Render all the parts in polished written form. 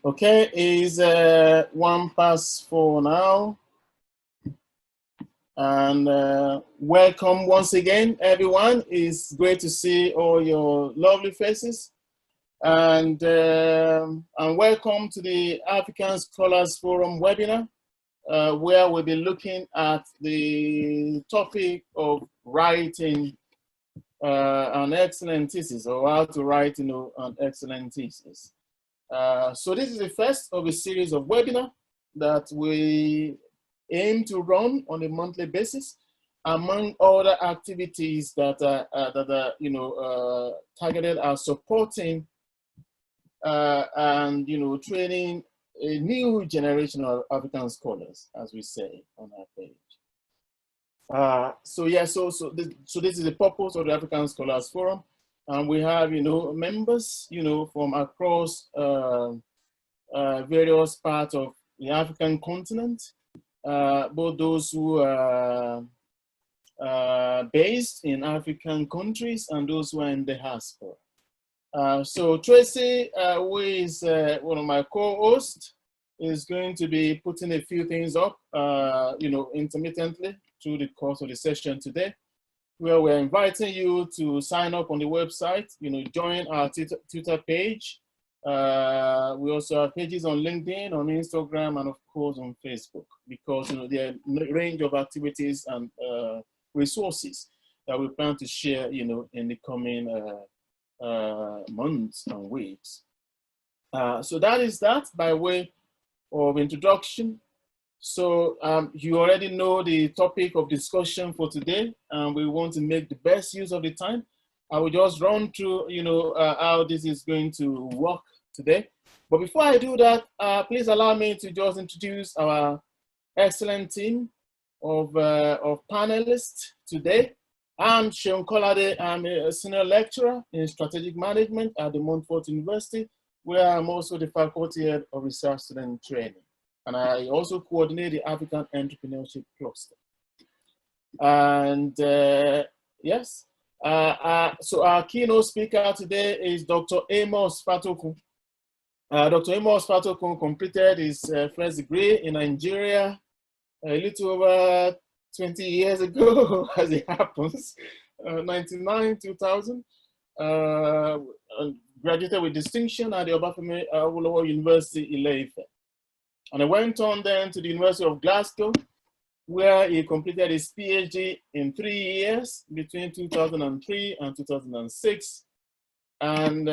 Okay, it's 4:01 now. And welcome once again, everyone. It's great to see all your lovely faces. And welcome to the African Scholars Forum webinar, where we'll be looking at the topic of writing an excellent thesis, or how to write, an excellent thesis. So this is the first of a series of webinars that we aim to run on a monthly basis, among other activities that are targeted at supporting and training a new generation of African scholars, as we say on our page. So this is the purpose of the African Scholars Forum, and we have members from across various parts of the African continent, both those who are based in African countries and those who are in the diaspora. So Tracy, who is one of my co-hosts, is going to be putting a few things up, intermittently through the course of the session today, where we're inviting you to sign up on the website, join our Twitter page. We also have pages on LinkedIn, on Instagram, and of course on Facebook, because there are a range of activities and resources that we plan to share, in the coming months and weeks. So that is that by way of introduction. So you already know the topic of discussion for today, and we want to make the best use of the time. I will just run through, how this is going to work today. But before I do that, please allow me to just introduce our excellent team of panelists today. I'm Sean Colade. I'm a senior lecturer in strategic management at the Montfort University, where I'm also the faculty head of research student training. And I also coordinate the African Entrepreneurship Cluster. And yes, so our keynote speaker today is Dr. Amos Fatokun. Dr. Amos Fatokun completed his first degree in Nigeria a little over 20 years ago, as it happens, 99, 2000. Graduated with distinction at the Obafemi Awolowo University, Ile-Ife. And I went on then to the University of Glasgow, where he completed his PhD in 3 years between 2003 and 2006, and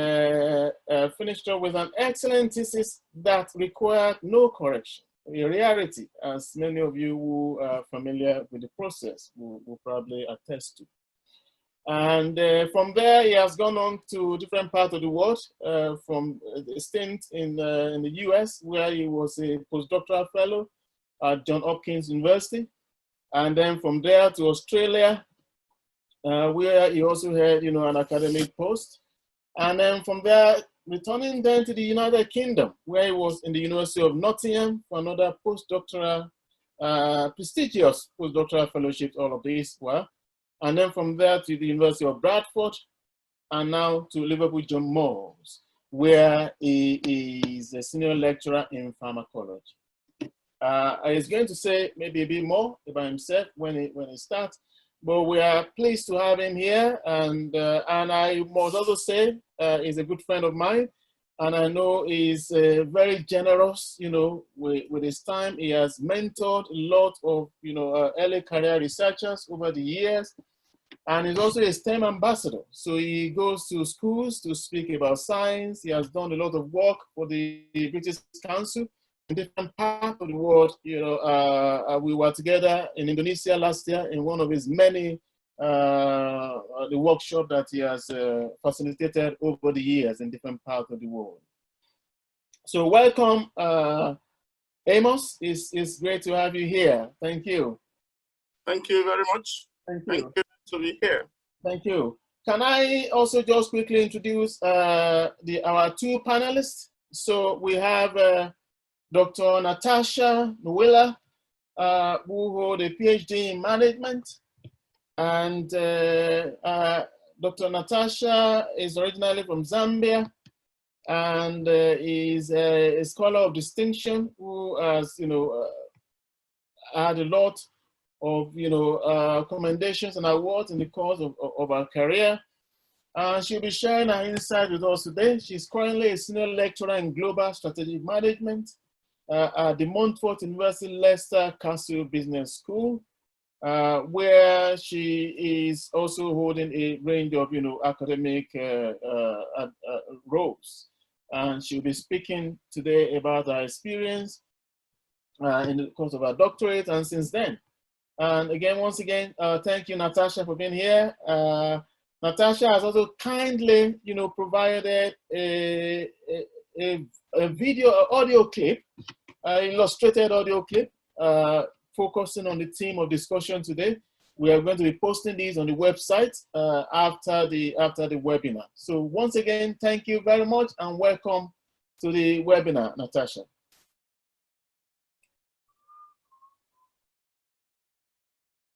finished up with an excellent thesis that required no correction, a rarity, as many of you who are familiar with the process will probably attest to. And from there, he has gone on to different parts of the world, from a stint in the US, where he was a postdoctoral fellow at Johns Hopkins University. And then from there to Australia, where he also had, an academic post. And then from there, returning then to the United Kingdom, where he was in the University of Nottingham for another postdoctoral, prestigious postdoctoral fellowships, all of these were. And then from there to the University of Bradford, and now to Liverpool John Moores, where he is a senior lecturer in pharmacology. He's going to say maybe a bit more about himself when he starts, but we are pleased to have him here. And I must also say he's a good friend of mine, and I know he's very generous, with his time. He has mentored a lot of, early career researchers over the years, and he's also a STEM ambassador. So he goes to schools to speak about science. He has done a lot of work for the British Council in different parts of the world. We were together in Indonesia last year in one of his many the workshop that he has facilitated over the years in different parts of the world. So welcome, Amos. It's great to have you here. Thank you. Thank you very much. Thank you. Thank you to be here. Thank you. Can I also just quickly introduce our two panelists? So we have Dr. Natasha Mueller, who hold a PhD in management. And Dr. Natasha is originally from Zambia, and is a scholar of distinction who has, had a lot of, commendations and awards in the course of her career. She'll be sharing her insight with us today. She's currently a senior lecturer in global strategic management at the Montfort University Leicester Castle Business School, where she is also holding a range of, academic roles. And she'll be speaking today about her experience in the course of her doctorate and since then. And again, once again, thank you, Natasha, for being here. Natasha has also kindly, provided a video, audio clip, illustrated audio clip, focusing on the theme of discussion today. We are going to be posting these on the website after the webinar. So once again, thank you very much and welcome to the webinar, Natasha.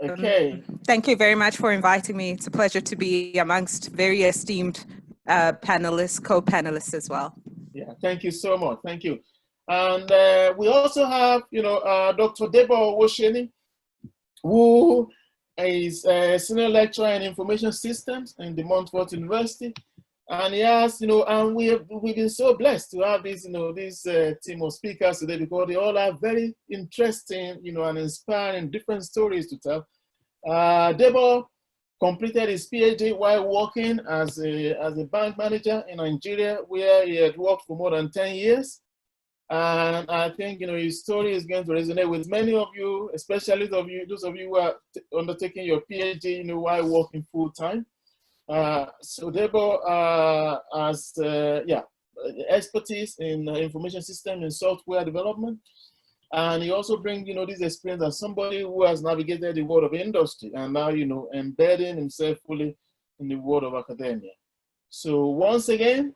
Okay. Thank you very much for inviting me. It's a pleasure to be amongst very esteemed panelists, co-panelists as well. Yeah, thank you so much. Thank you. And we also have, Dr. Deborah Owosheni, who is a senior lecturer in information systems in the Montfort University. And he has, and we've been so blessed to have this, this team of speakers today because they all have very interesting, and inspiring different stories to tell. Deborah completed his PhD while working as a bank manager in Nigeria, where he had worked for more than 10 years. And I think, his story is going to resonate with many of you, especially those of you who are undertaking your PhD, while working full time. So Deborah has expertise in information system and software development. And he also brings, this experience as somebody who has navigated the world of industry and now, embedding himself fully in the world of academia. So once again,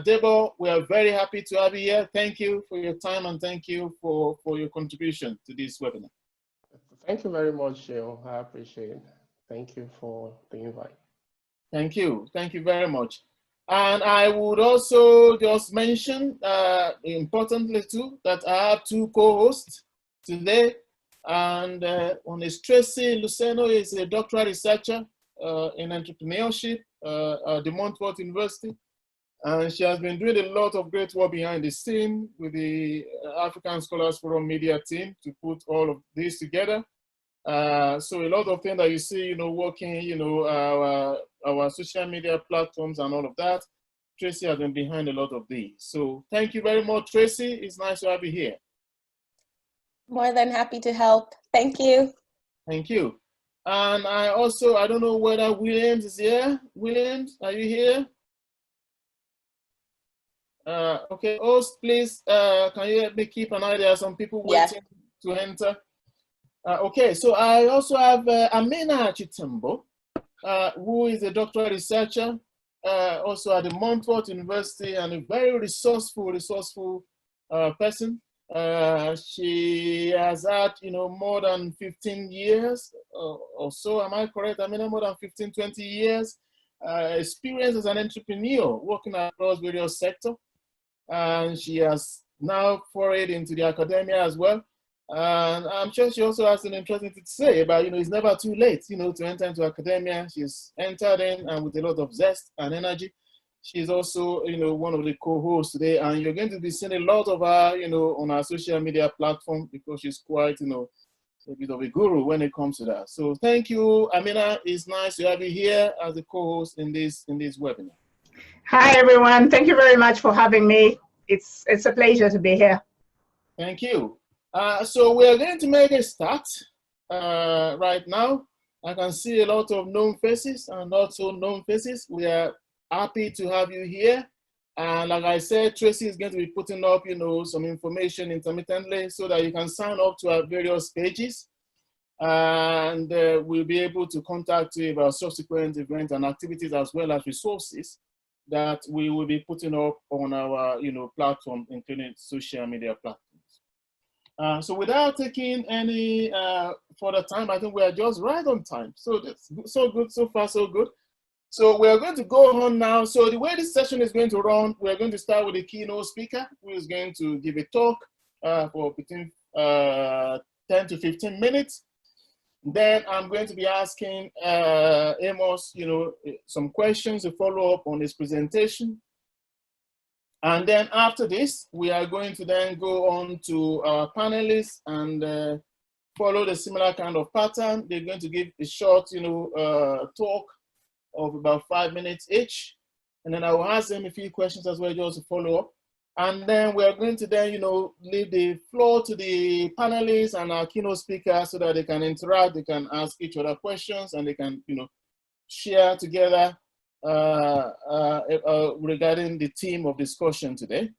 Deborah, we are very happy to have you here. Thank you for your time and thank you for your contribution to this webinar. Thank you very much, Jill. I appreciate it. Thank you for the invite. Thank you. Thank you very much. And I would also just mention, importantly too, that I have two co-hosts today. And one is Tracy Luceno, is a doctoral researcher in entrepreneurship at the Montfort University. And she has been doing a lot of great work behind the scene with the African Scholars Forum media team to put all of this together. So a lot of things that you see, working, our social media platforms and all of that, Tracy has been behind a lot of these. So thank you very much, Tracy. It's nice to have you here. More than happy to help. Thank you. Thank you. And I don't know whether Williams is here. Williams, are you here? Okay, host, please, can you help me keep an eye? There are some people waiting to enter. Okay, so I also have Amina Chitembo, who is a doctoral researcher, also at the Montfort University, and a very resourceful person. She has had, more than 15 years or so, am I correct? Amina, more than 15, 20 years experience as an entrepreneur working across various sectors. And she has now forayed into the academia as well. And I'm sure she also has an interesting thing to say about, it's never too late, to enter into academia. She's entered in and with a lot of zest and energy. She's also, one of the co-hosts today, and you're going to be seeing a lot of her, on our social media platform because she's quite, a bit of a guru when it comes to that. So thank you, Amina. It's nice to have you here as a co-host in this webinar. Hi, everyone. Thank you very much for having me. It's a pleasure to be here. Thank you. So we're going to make a start right now. I can see a lot of known faces and not so known faces. We are happy to have you here. And like I said, Tracy is going to be putting up, some information intermittently so that you can sign up to our various pages. And we'll be able to contact you about subsequent events and activities as well as resources that we will be putting up on our, platform, including social media platforms. So without taking any further time, I think we are just right on time. So that's so good, so far so good. So we're going to go on now. So the way this session is going to run, we're going to start with the keynote speaker who is going to give a talk for between 10 to 15 minutes. Then I'm going to be asking Amos, some questions to follow up on his presentation. And then after this, we are going to then go on to our panelists and follow the similar kind of pattern. They're going to give a short, talk of about 5 minutes each. And then I will ask them a few questions as well, just to follow up. And then we're going to then, leave the floor to the panelists and our keynote speaker so that they can interact, they can ask each other questions, and they can, share together regarding the theme of discussion today.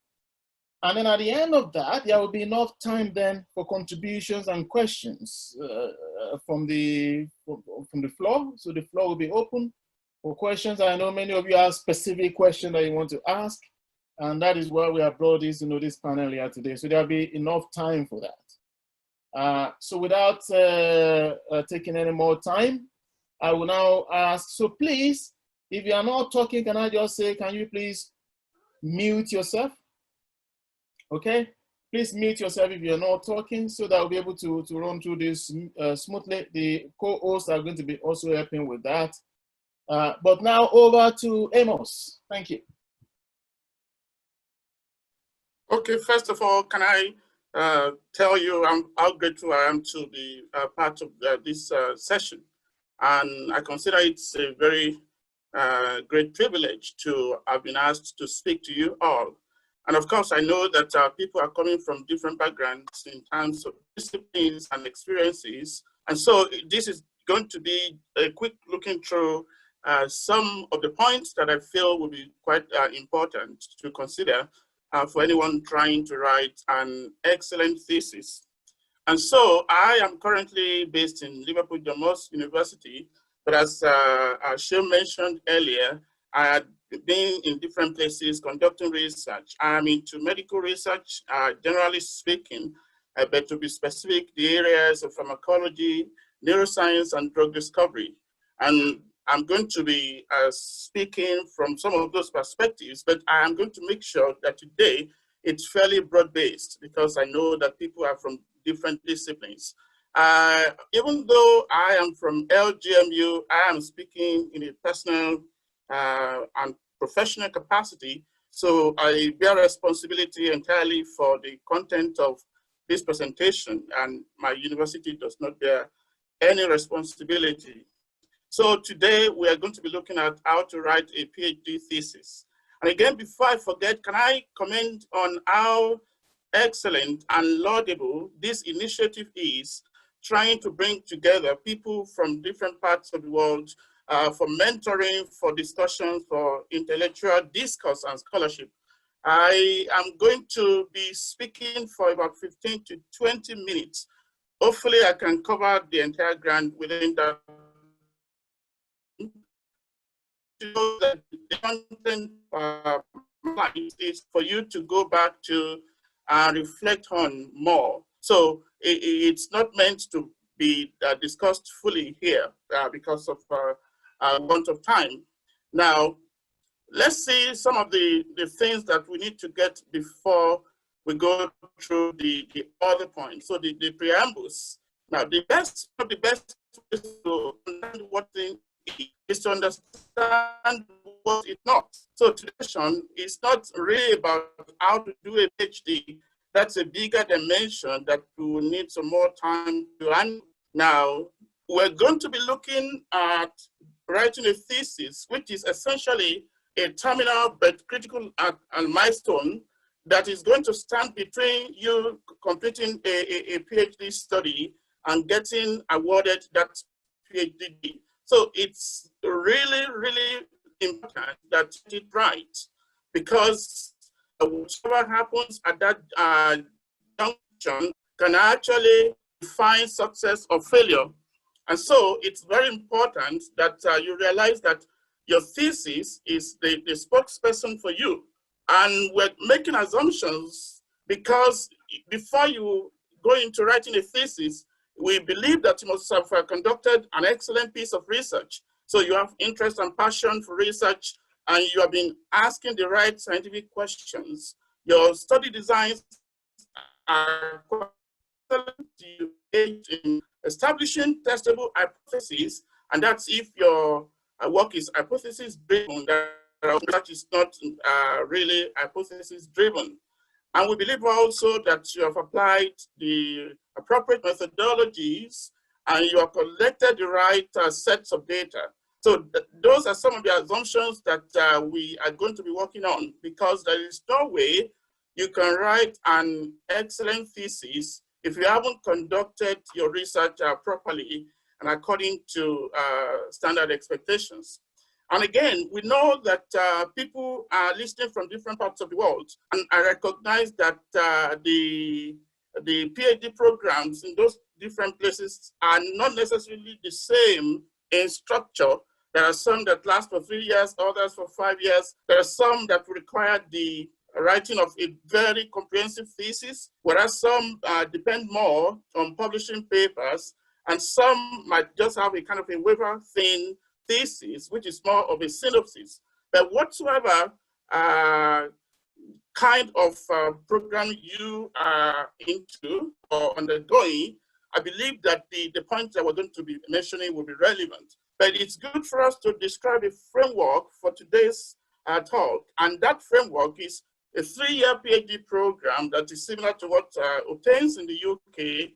And then at the end of that, there will be enough time then for contributions and questions from the floor. So the floor will be open for questions. I know many of you have specific questions that you want to ask, and that is why we have brought this, this panel here today. So there'll be enough time for that. So without taking any more time, I will now ask, so please, if you are not talking, can I just say, can you please mute yourself? Okay, please mute yourself if you're not talking so that we'll be able to run through this smoothly. The co-hosts are going to be also helping with that. But now over to Amos. Thank you. Okay, first of all, can I tell you how grateful I am to be part of this session. And I consider it's a very great privilege to have been asked to speak to you all. And of course, I know that people are coming from different backgrounds in terms of disciplines and experiences. And so this is going to be a quick looking through some of the points that I feel will be quite important to consider for anyone trying to write an excellent thesis. And so I am currently based in Liverpool, Moss University, but as Shil mentioned earlier, I had been in different places conducting research. I'm into medical research, generally speaking, but to be specific, the areas of pharmacology, neuroscience, and drug discovery. And I'm going to be speaking from some of those perspectives, but I am going to make sure that today it's fairly broad-based because I know that people are from different disciplines. Even though I am from LGMU, I am speaking in a personal and professional capacity. So I bear responsibility entirely for the content of this presentation, and my university does not bear any responsibility. So today we are going to be looking at how to write a PhD thesis. And again, before I forget, can I comment on how excellent and laudable this initiative is, trying to bring together people from different parts of the world for mentoring, for discussions, for intellectual discourse and scholarship. I am going to be speaking for about 15 to 20 minutes. Hopefully I can cover the entire ground within that. The content is for you to go back to reflect on more. So it's not meant to be discussed fully here because of want of time. Now, let's see some of the things that we need to get before we go through the other points. So the preambles. Now, the best ways to understand what thing is to understand what it's not. So today's session is not really about how to do a PhD. That's a bigger dimension that we will need some more time to handle. Now, we're going to be looking at writing a thesis, which is essentially a terminal but critical milestone that is going to stand between you completing a PhD study and getting awarded that PhD. So it's really, really important that you get it right, because whatever happens at that junction can actually define success or failure. And so it's very important that you realize that your thesis is the spokesperson for you. And we're making assumptions because before you go into writing a thesis, we believe that you must have conducted an excellent piece of research. So you have interest and passion for research, and you have been asking the right scientific questions. Your study designs are you aid in establishing testable hypotheses, and that's if your work is hypothesis driven, that is not really hypothesis driven. And we believe also that you have applied the appropriate methodologies and you have collected the right sets of data. So those are some of the assumptions that we are going to be working on, because there is no way you can write an excellent thesis if you haven't conducted your research properly and according to standard expectations. And again, we know that people are listening from different parts of the world, and I recognize that the PhD programs in those different places are not necessarily the same in structure. There are some that last for 3 years, others for 5 years. There are some that require the writing of a very comprehensive thesis, whereas some depend more on publishing papers, and some might just have a kind of a wafer thin thesis, which is more of a synopsis. But whatsoever kind of program you are into or undergoing, I believe that the points that we're going to be mentioning will be relevant. But it's good for us to describe a framework for today's talk, and that framework is a 3-year PhD program that is similar to what obtains in the UK,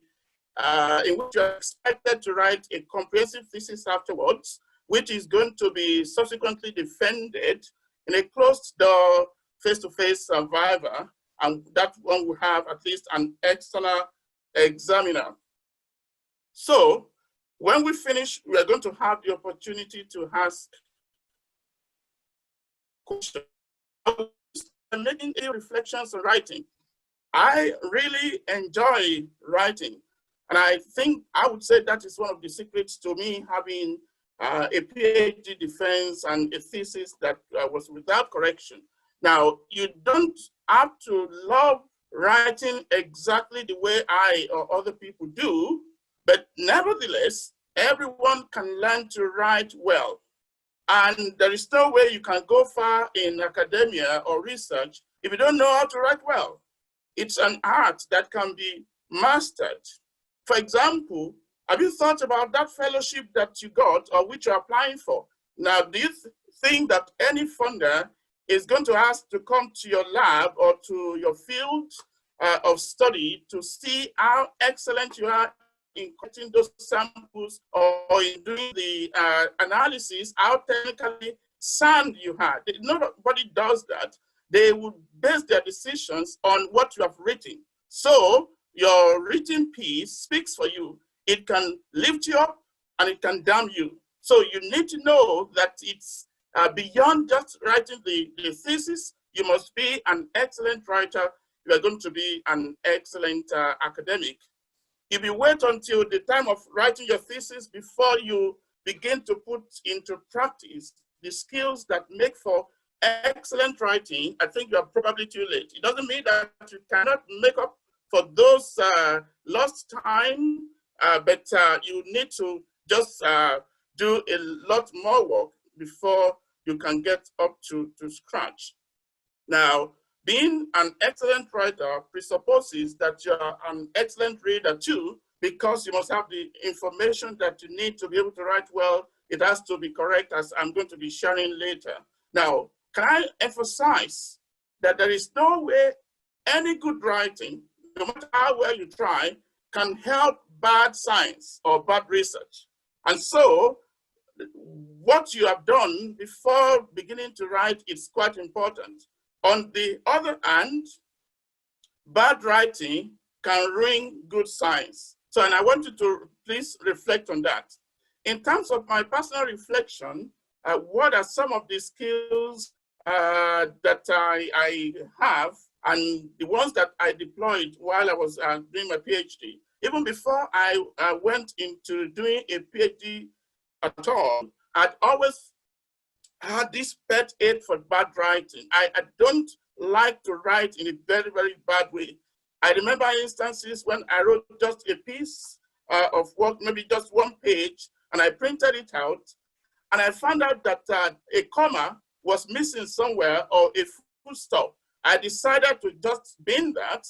in which you're expected to write a comprehensive thesis afterwards, which is going to be subsequently defended in a closed-door, face-to-face survivor, and that one will have at least an external examiner. So when we finish, we are going to have the opportunity to ask questions. I'm making a reflections on writing. I really enjoy writing, and I think I would say that is one of the secrets to me having a PhD defense and a thesis that was without correction. Now, you don't have to love writing exactly the way I or other people do, but nevertheless, everyone can learn to write well. And there is no way you can go far in academia or research if you don't know how to write well. It's an art that can be mastered. For example, have you thought about that fellowship that you got or which you're applying for? Now, do you think that any funder is going to ask to come to your lab or to your field of study to see how excellent you are in collecting those samples or in doing the analysis, how technically sound you are? Nobody does that. They would base their decisions on what you have written. So your written piece speaks for you. It can lift you up and it can damn you. So you need to know that it's beyond just writing the thesis. You must be an excellent writer. You are going to be an excellent academic. If you wait until the time of writing your thesis before you begin to put into practice the skills that make for excellent writing, I think you are probably too late. It doesn't mean that you cannot make up for those lost time, but you need to just do a lot more work before you can get up to scratch. Now, being an excellent writer presupposes that you are an excellent reader too, because you must have the information that you need to be able to write well. It has to be correct, as I'm going to be sharing later. Now, can I emphasize that there is no way any good writing, no matter how well you try, can help bad science or bad research. And so, what you have done before beginning to write is quite important. On the other hand, bad writing can ruin good science. So, and I want you to please reflect on that. In terms of my personal reflection, what are some of the skills that I have and the ones that I deployed while I was doing my PhD? Even before I went into doing a PhD at all, I'd always had this pet hate for bad writing. I don't like to write in a very, very bad way. I remember instances when I wrote just a piece of work, maybe just one page, and I printed it out, and I found out that a comma was missing somewhere or a full stop. I decided to just bin that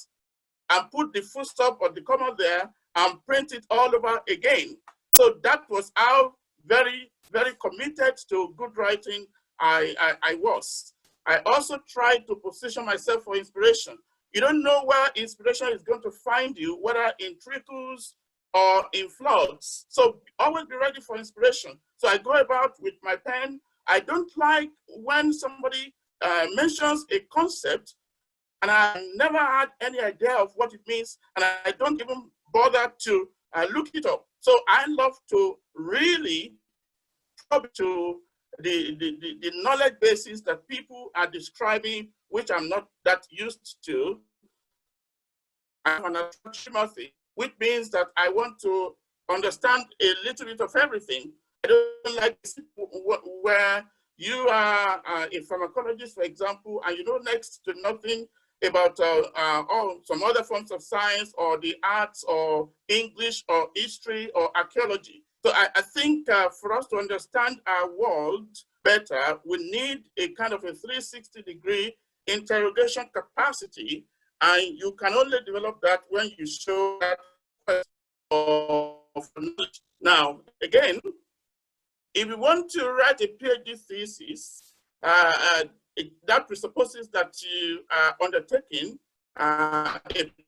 and put the full stop or the comma there and print it all over again. So that was how very, very committed to good writing I was. I also tried to position myself for inspiration. You don't know where inspiration is going to find you, whether in trickles or in floods. So always be ready for inspiration. So I go about with my pen. I don't like when somebody mentions a concept and I never had any idea of what it means, and I don't even bother to look it up. So I love to really probe to the knowledge bases that people are describing, which I'm not that used to. I'm an Timothy, which means that I want to understand a little bit of everything. I don't like where you are a pharmacologist, for example, and you know next to nothing about some other forms of science or the arts or English or history or archaeology. So I think for us to understand our world better, we need a kind of a 360-degree interrogation capacity, and you can only develop that when you show that of knowledge. Now, again, if you want to write a PhD thesis, that presupposes that you are undertaking a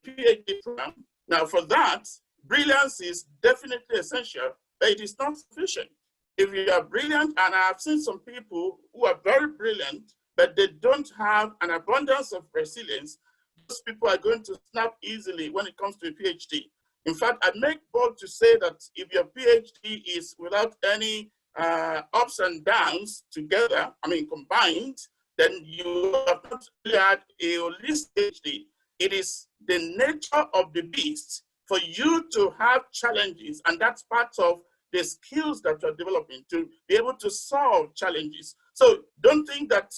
PhD program. Now, for that, brilliance is definitely essential, but it is not sufficient. If you are brilliant, and I've seen some people who are very brilliant, but they don't have an abundance of resilience, those people are going to snap easily when it comes to a PhD. In fact, I make bold to say that if your PhD is without any ups and downs together, combined, then you have not really had a holistic PhD. It is the nature of the beast for you to have challenges, and that's part of the skills that you're developing to be able to solve challenges. So don't think that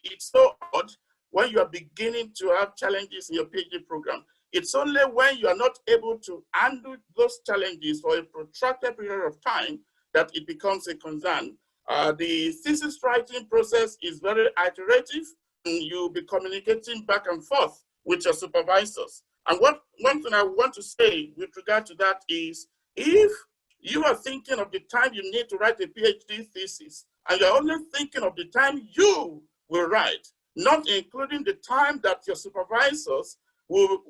it's so odd when you are beginning to have challenges in your PhD program. It's only when you are not able to handle those challenges for a protracted period of time that it becomes a concern. The thesis writing process is very iterative, and you'll be communicating back and forth with your supervisors. And one thing I want to say with regard to that is, if you are thinking of the time you need to write a PhD thesis, and you're only thinking of the time you will write, not including the time that your supervisors will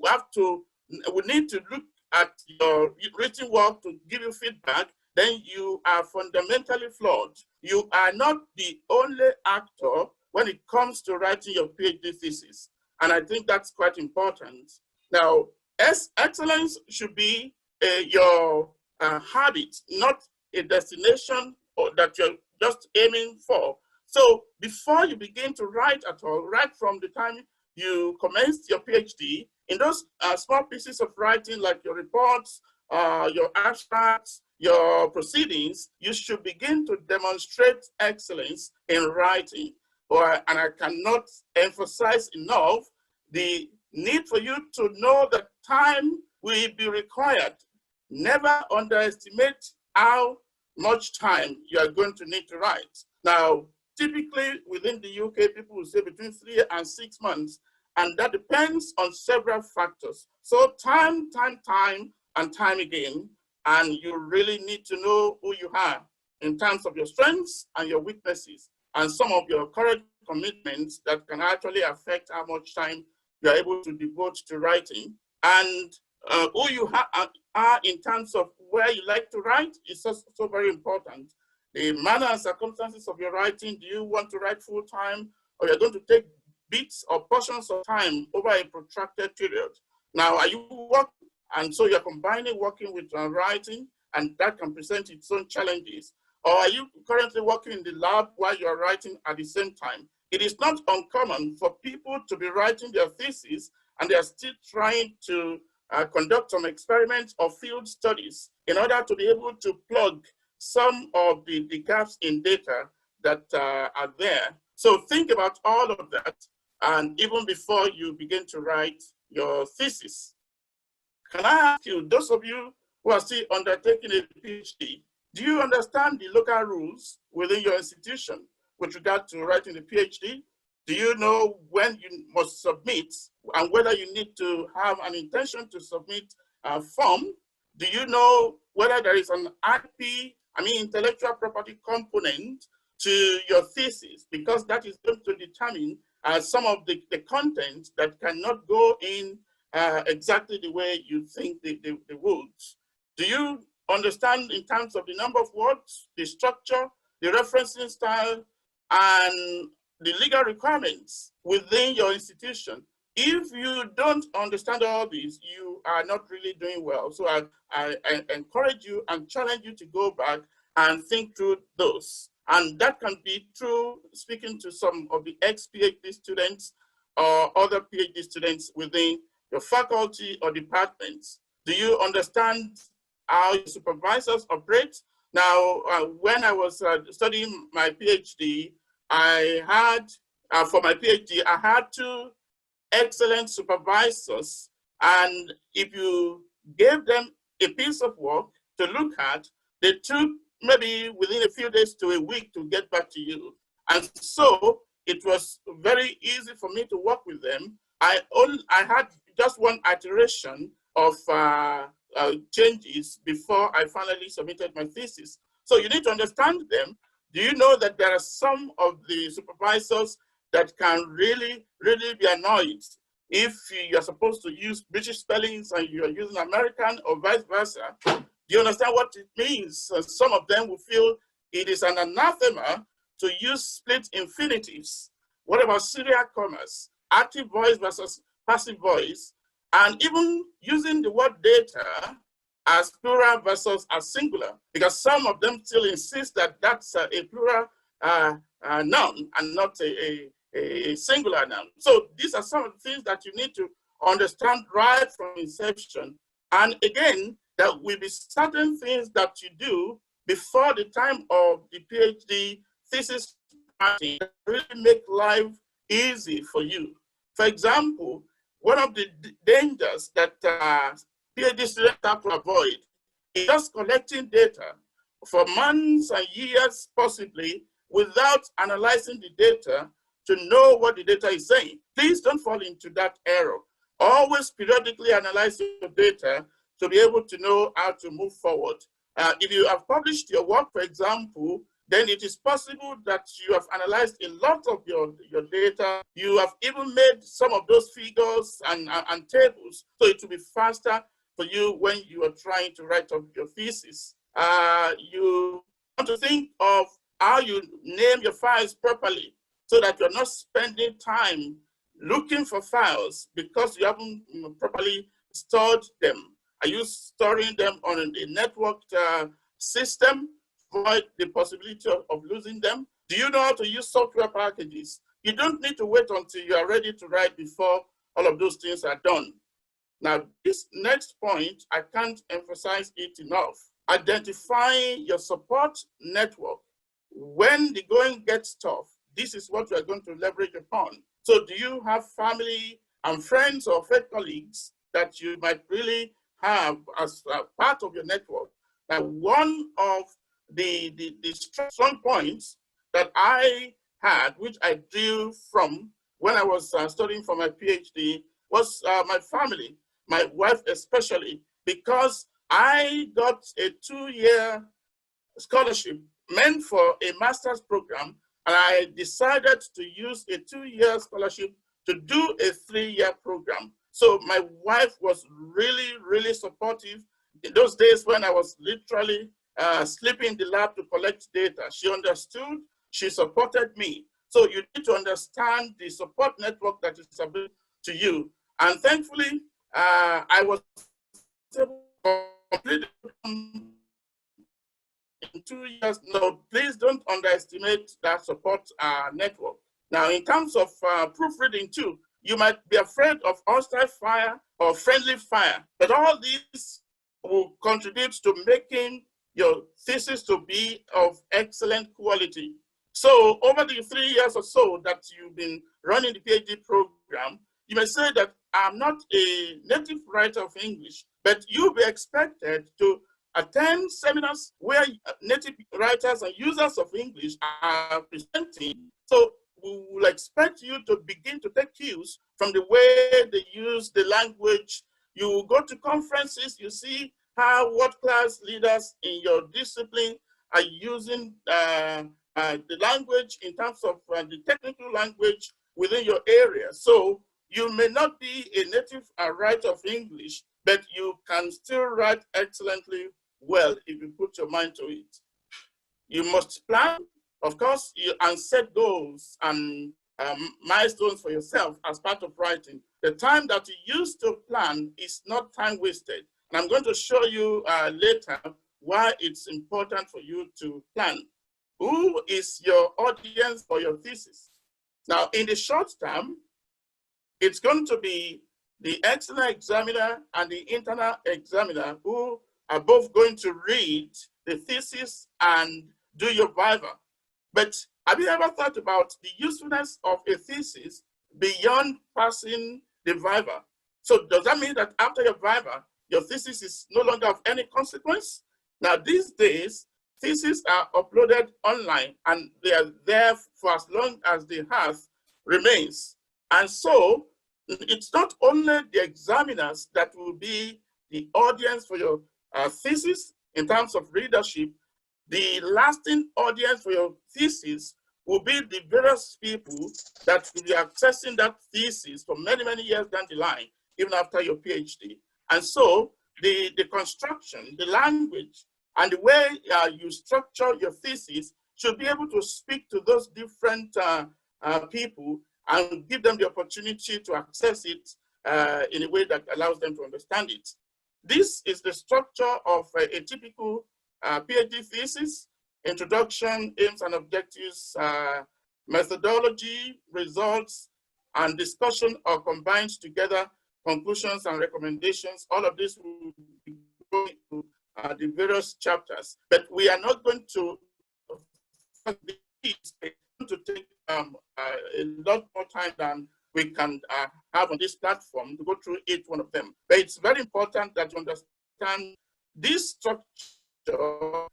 need to look at your written work to give you feedback, then you are fundamentally flawed. You are not the only actor when it comes to writing your PhD thesis. And I think that's quite important. Now, excellence should be your habit, not a destination that you're just aiming for. So before you begin to write at all, right from the time you commenced your PhD, in those small pieces of writing like your reports, your abstracts, your proceedings, you should begin to demonstrate excellence in writing. And I cannot emphasize enough the need for you to know that time will be required. Never underestimate how much time you are going to need to write. Now, typically within the UK, people will say between 3 and 6 months, and that depends on several factors. So time, and time again, and you really need to know who you are in terms of your strengths and your weaknesses, and some of your current commitments that can actually affect how much time you're able to devote to writing, and who you are in terms of where you like to write is also very important. The manner and circumstances of your writing, do you want to write full time, or you're going to take bits or portions of time over a protracted period? Now, are you working? And so you're combining working with writing, and that can present its own challenges. Or are you currently working in the lab while you're writing at the same time? It is not uncommon for people to be writing their thesis and they're still trying to conduct some experiments or field studies in order to be able to plug some of the gaps in data that are there. So think about all of that, and even before you begin to write your thesis. Can I ask you, those of you who are still undertaking a PhD, Do you understand the local rules within your institution with regard to writing the PhD? Do you know when you must submit and whether you need to have an intention to submit a form? Do you know whether there is an IP, intellectual property component to your thesis? Because that is going to determine some of the content that cannot go in exactly the way you think they would. Do you understand in terms of the number of words, the structure, the referencing style, and the legal requirements within your institution? If you don't understand all these, you are not really doing well. So I encourage you and challenge you to go back and think through those. And that can be through speaking to some of the ex-PhD students or other PhD students within your faculty or departments. Do you understand how your supervisors operate? Now, when I was studying my PhD, I had, for my PhD, I had 2 excellent supervisors. And if you gave them a piece of work to look at, they took maybe within a few days to a week to get back to you. And so it was very easy for me to work with them. I had just one iteration of changes before I finally submitted my thesis. So you need to understand them. Do you know that there are some of the supervisors that can really be annoyed if you're supposed to use British spellings and you're using American or vice versa? Do you understand what it means? Some of them will feel it is an anathema to use split infinitives. What about serial commas, active voice versus passive voice, and even using the word data as plural versus as singular, because some of them still insist that that's a plural noun and not a singular noun. So these are some of the things that you need to understand right from inception. And again, there will be certain things that you do before the time of the PhD thesis writing that really make life easy for you. For example, one of the dangers that PhD students have to avoid is just collecting data for months and years, possibly, without analyzing the data to know what the data is saying. Please don't fall into that error. Always periodically analyze your data to be able to know how to move forward. If you have published your work, for example, then it is possible that you have analyzed a lot of your data. You have even made some of those figures and tables, so it will be faster for you when you are trying to write up your thesis. You want to think of how you name your files properly so that you're not spending time looking for files because you haven't properly stored them. Are you storing them on a networked system? Avoid the possibility of losing them. Do you know how to use software packages? You don't need to wait until you are ready to write before all of those things are done. Now, this next point, I can't emphasize it enough. Identifying your support network. When the going gets tough, this is what we're going to leverage upon. So do you have family and friends or faith colleagues that you might really have as part of your network? Now, one of the strong points that I had, which I drew from when I was studying for my PhD, was my family, my wife especially, because I got a 2-year scholarship meant for a master's program, and I decided to use a 2-year scholarship to do a 3-year program. So my wife was really supportive. In those days when I was literally sleeping in the lab to collect data, she understood, she supported me. So you need to understand the support network that is available to you. And thankfully, I was able to complete in 2 years. No, please don't underestimate that support network. Now, in terms of proofreading too, you might be afraid of hostile fire or friendly fire, but all these will contribute to making your thesis to be of excellent quality. So over the 3 years or so that you've been running the PhD program, you may say that I'm not a native writer of English, but you'll be expected to attend seminars where native writers and users of English are presenting. So we will expect you to begin to take cues from the way they use the language. You go to conferences, you see how world-class leaders in your discipline are using the language in terms of the technical language within your area. So you may not be a native writer of English, but you can still write excellently well if you put your mind to it. You must plan, of course, and set goals and milestones for yourself as part of writing. The time that you use to plan is not time wasted. And I'm going to show you later why it's important for you to plan. Who is your audience for your thesis? Now, in the short term, it's going to be the external examiner and the internal examiner who are both going to read the thesis and do your viva. But have you ever thought about the usefulness of a thesis beyond passing the viva? So does that mean that after your viva, your thesis is no longer of any consequence? Now, these days, theses are uploaded online and they are there for as long as the hearth remains. And so it's not only the examiners that will be the audience for your thesis in terms of readership. The lasting audience for your thesis will be the various people that will be accessing that thesis for many, many years down the line, even after your PhD. And so the construction, the language, and the way you structure your thesis should be able to speak to those different people and give them the opportunity to access it in a way that allows them to understand it. This is the structure of a typical PhD thesis: introduction, aims and objectives, methodology, results, and discussion are combined together, conclusions and recommendations. All of this will be going to the various chapters, but we are not going to take a lot more time than we can have on this platform to go through each one of them. But it's very important that you understand this structure, the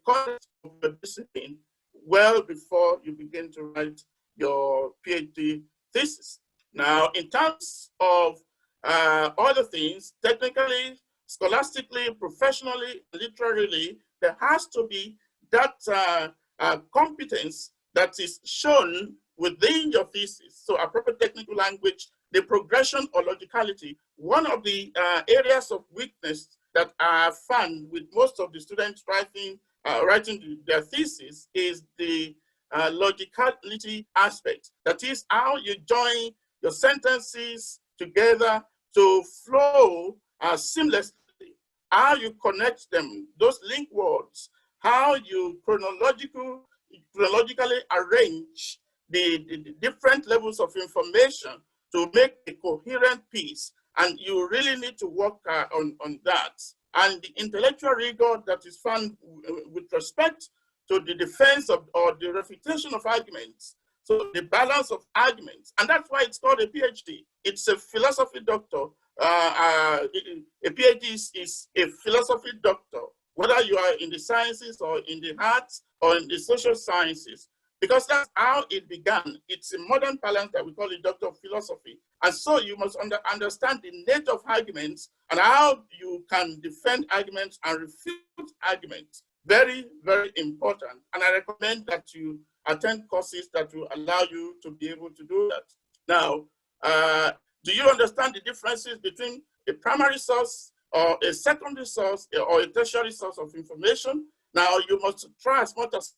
context of the discipline, well before you begin to write your PhD thesis. Now, in terms of other things, technically, scholastically, professionally, literarily, there has to be that competence that is shown within your thesis. So appropriate technical language, the progression or logicality. One of the areas of weakness that I found with most of the students writing their thesis is the logicality aspect. That is how you join your sentences together to flow seamlessly, how you connect them, those link words, how you chronologically arrange the different levels of information to make a coherent piece. And you really need to work on that. And the intellectual rigor that is found with respect to the defense of or the refutation of arguments. So the balance of arguments. And that's why it's called a PhD. It's a philosophy doctor. A PhD is a philosophy doctor, whether you are in the sciences or in the arts or in the social sciences, because that's how it began. It's a modern parlance that we call it Doctor of Philosophy. And so you must understand the nature of arguments and how you can defend arguments and refute arguments. Very, very important. And I recommend that you attend courses that will allow you to be able to do that. Now, do you understand the differences between a primary source or a secondary source or a tertiary source of information? Now, you must try as much as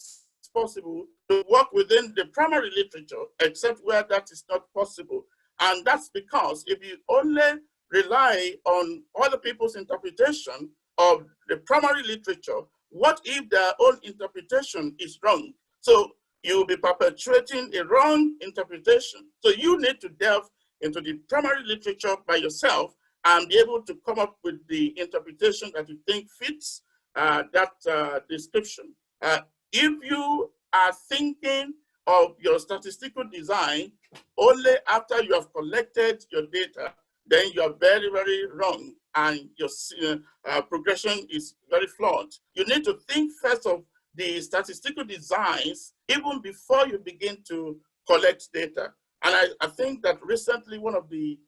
possible to work within the primary literature, except where that is not possible. And that's because if you only rely on other people's interpretation of the primary literature, what if their own interpretation is wrong? So you'll be perpetuating a wrong interpretation. So you need to delve into the primary literature by yourself and be able to come up with the interpretation that you think fits that description. If you are thinking of your statistical design only after you have collected your data, then you are very, very wrong, and your progression is very flawed. You need to think first of the statistical designs even before you begin to collect data. And I think that recently one of the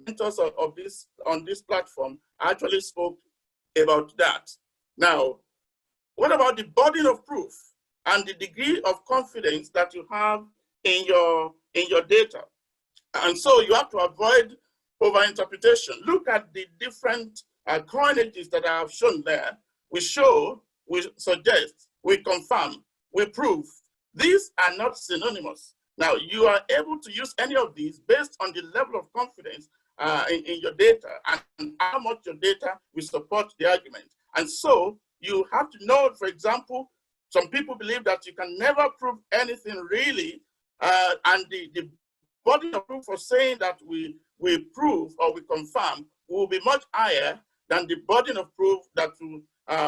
mentors of this on this platform actually spoke about that. Now, what about the burden of proof and the degree of confidence that you have in your data? And so you have to avoid overinterpretation. Look at the different coinages that I have shown there. We show, we suggest, we confirm, we prove. These are not synonymous. Now, you are able to use any of these based on the level of confidence in your data and how much your data will support the argument. And so you have to know, for example, some people believe that you can never prove anything really, and the body of proof for saying that we prove or we confirm will be much higher than the burden of proof that will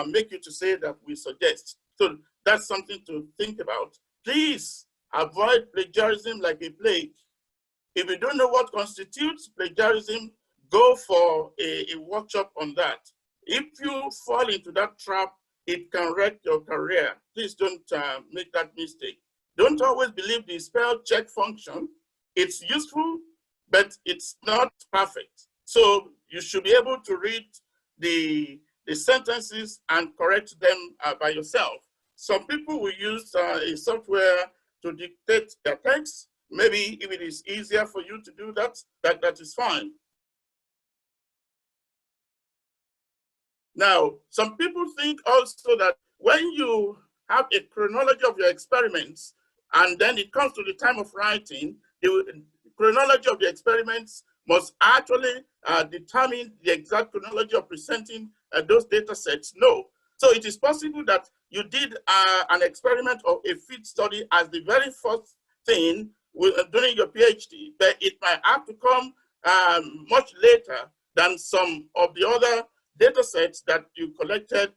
make you to say that we suggest. So that's something to think about. Please avoid plagiarism like a plague. If you don't know what constitutes plagiarism, go for a workshop on that. If you fall into that trap, it can wreck your career. Please don't make that mistake. Don't always believe the spell check function. It's useful, but it's not perfect. So you should be able to read the sentences and correct them by yourself. Some people will use a software to dictate their text. Maybe if it is easier for you to do that, that is fine. Now, some people think also that when you have a chronology of your experiments, and then it comes to the time of writing, the chronology of the experiments must actually determine the exact chronology of presenting those data sets. No. So it is possible that you did an experiment or a field study as the very first thing during your PhD, but it might have to come much later than some of the other data sets that you collected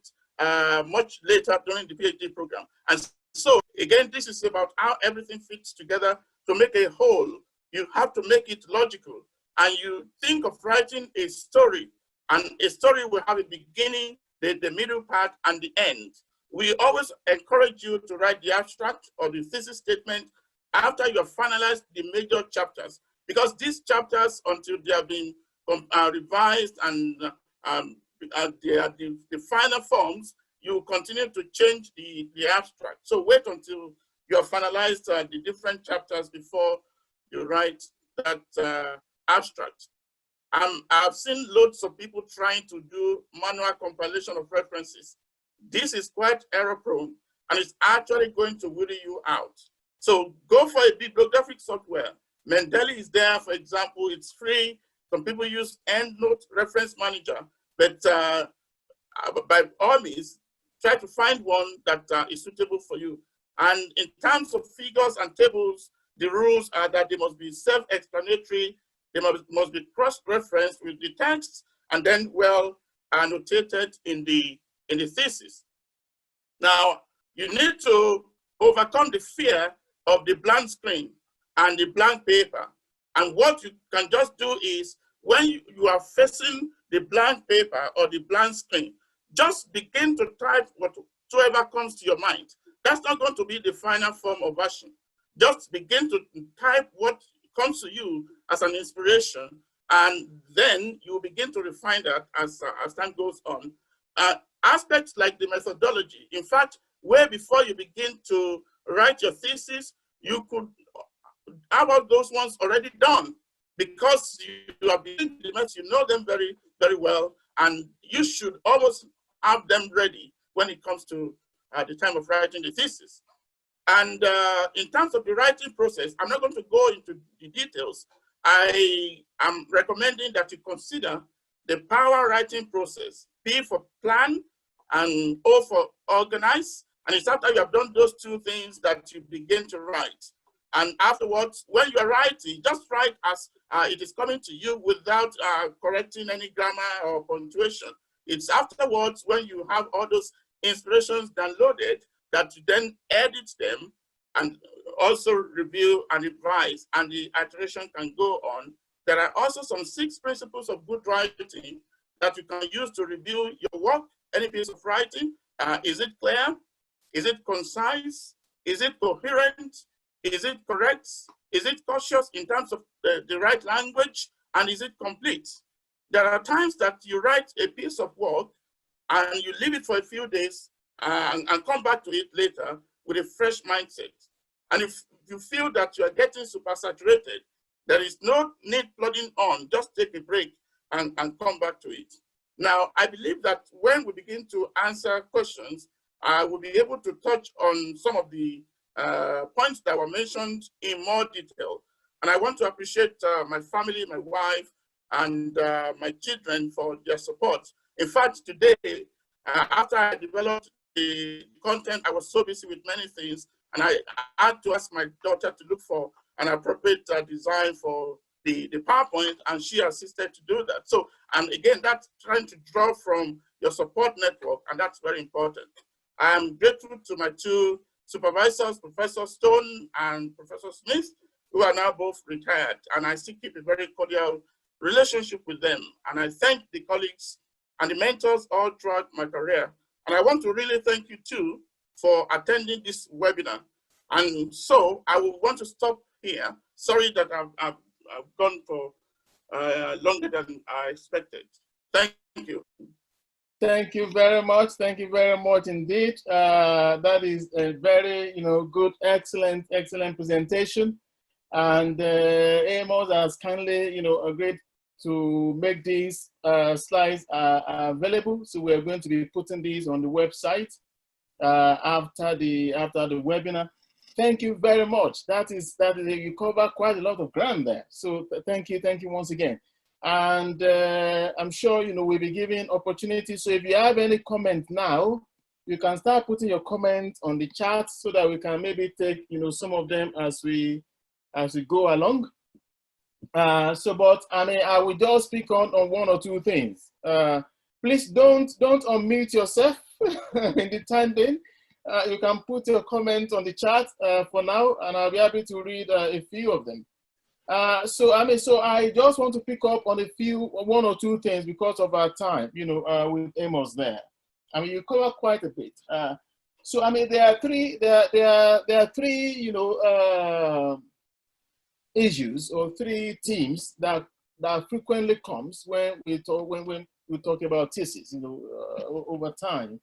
much later during the PhD program. And so again, this is about how everything fits together to make a whole. You have to make it logical. And you think of writing a story, and a story will have a beginning, the middle part, and the end. We always encourage you to write the abstract or the thesis statement after you have finalized the major chapters, because these chapters, until they have been revised and they are the final forms, you continue to change the abstract. So wait until you have finalized the different chapters before you write that abstract. I've seen loads of people trying to do manual compilation of references. This is quite error prone, and it's actually going to weary you out. So go for a bibliographic software. Mendeley is there, for example, it's free. Some people use EndNote Reference Manager, but by all means, try to find one that is suitable for you. And in terms of figures and tables, the rules are that they must be self-explanatory, they must be cross-referenced with the text, and then well annotated in the thesis. Now, you need to overcome the fear of the blank screen and the blank paper. And what you can just do is, when you are facing the blank paper or the blank screen, just begin to type whatever comes to your mind. That's not going to be the final form of version. Just begin to type what comes to you as an inspiration, and then you begin to refine that as time goes on. Aspects like the methodology, in fact, way before you begin to write your thesis, you could have all those ones already done, because you have been the methods, you know them very, very well, and you should almost have them ready when it comes to the time of writing the thesis. And in terms of the writing process, I'm not going to go into the details. I am recommending that you consider the power writing process, P for plan and O for organize. And it's after you have done those two things that you begin to write. And afterwards, when you are writing, just write as it is coming to you without correcting any grammar or punctuation. It's afterwards, when you have all those inspirations downloaded, that you then edit them and also review and revise, and the iteration can go on there are also some 6 principles of good writing that you can use to review your work, any piece of writing. Is it clear? Is it concise? Is it coherent? Is it correct? Is it cautious in terms of the right language? And is it complete? There are times that you write a piece of work and you leave it for a few days and come back to it later with a fresh mindset. And if you feel that you are getting super saturated, there is no need plodding on, just take a break and come back to it. Now, I believe that when we begin to answer questions, I will be able to touch on some of the points that were mentioned in more detail. And I want to appreciate my family, my wife, and my children for their support. In fact, today, after I developed the content, I was so busy with many things, and I had to ask my daughter to look for an appropriate design for the PowerPoint, and she assisted to do that. So, and again, that's trying to draw from your support network, and that's very important. I am grateful to my 2 supervisors, Professor Stone and Professor Smith, who are now both retired, and I still keep a very cordial relationship with them. And I thank the colleagues and the mentors all throughout my career. And I want to really thank you too for attending this webinar. And so I will want to stop here. Sorry that I've gone for longer than I expected. Thank you. Thank you very much. Thank you very much indeed. That is a very, good, excellent presentation. And Amos has kindly, agreed to make these slides available. So we're going to be putting these on the website after the webinar. Thank you very much. That is you cover quite a lot of ground there. So thank you once again. And I'm sure we'll be giving opportunities. So if you have any comment now, you can start putting your comments on the chat so that we can maybe take some of them as we go along. But I mean, I will just speak on 1 or 2 things. Please don't unmute yourself in the time being. You can put your comment on the chat for now, and I'll be happy to read a few of them. So I just want to pick up on 1 or 2 things because of our time, with Amos there. I mean, you cover quite a bit. So I mean, there are 3 issues or 3 themes that frequently comes when we talk about thesis, over time.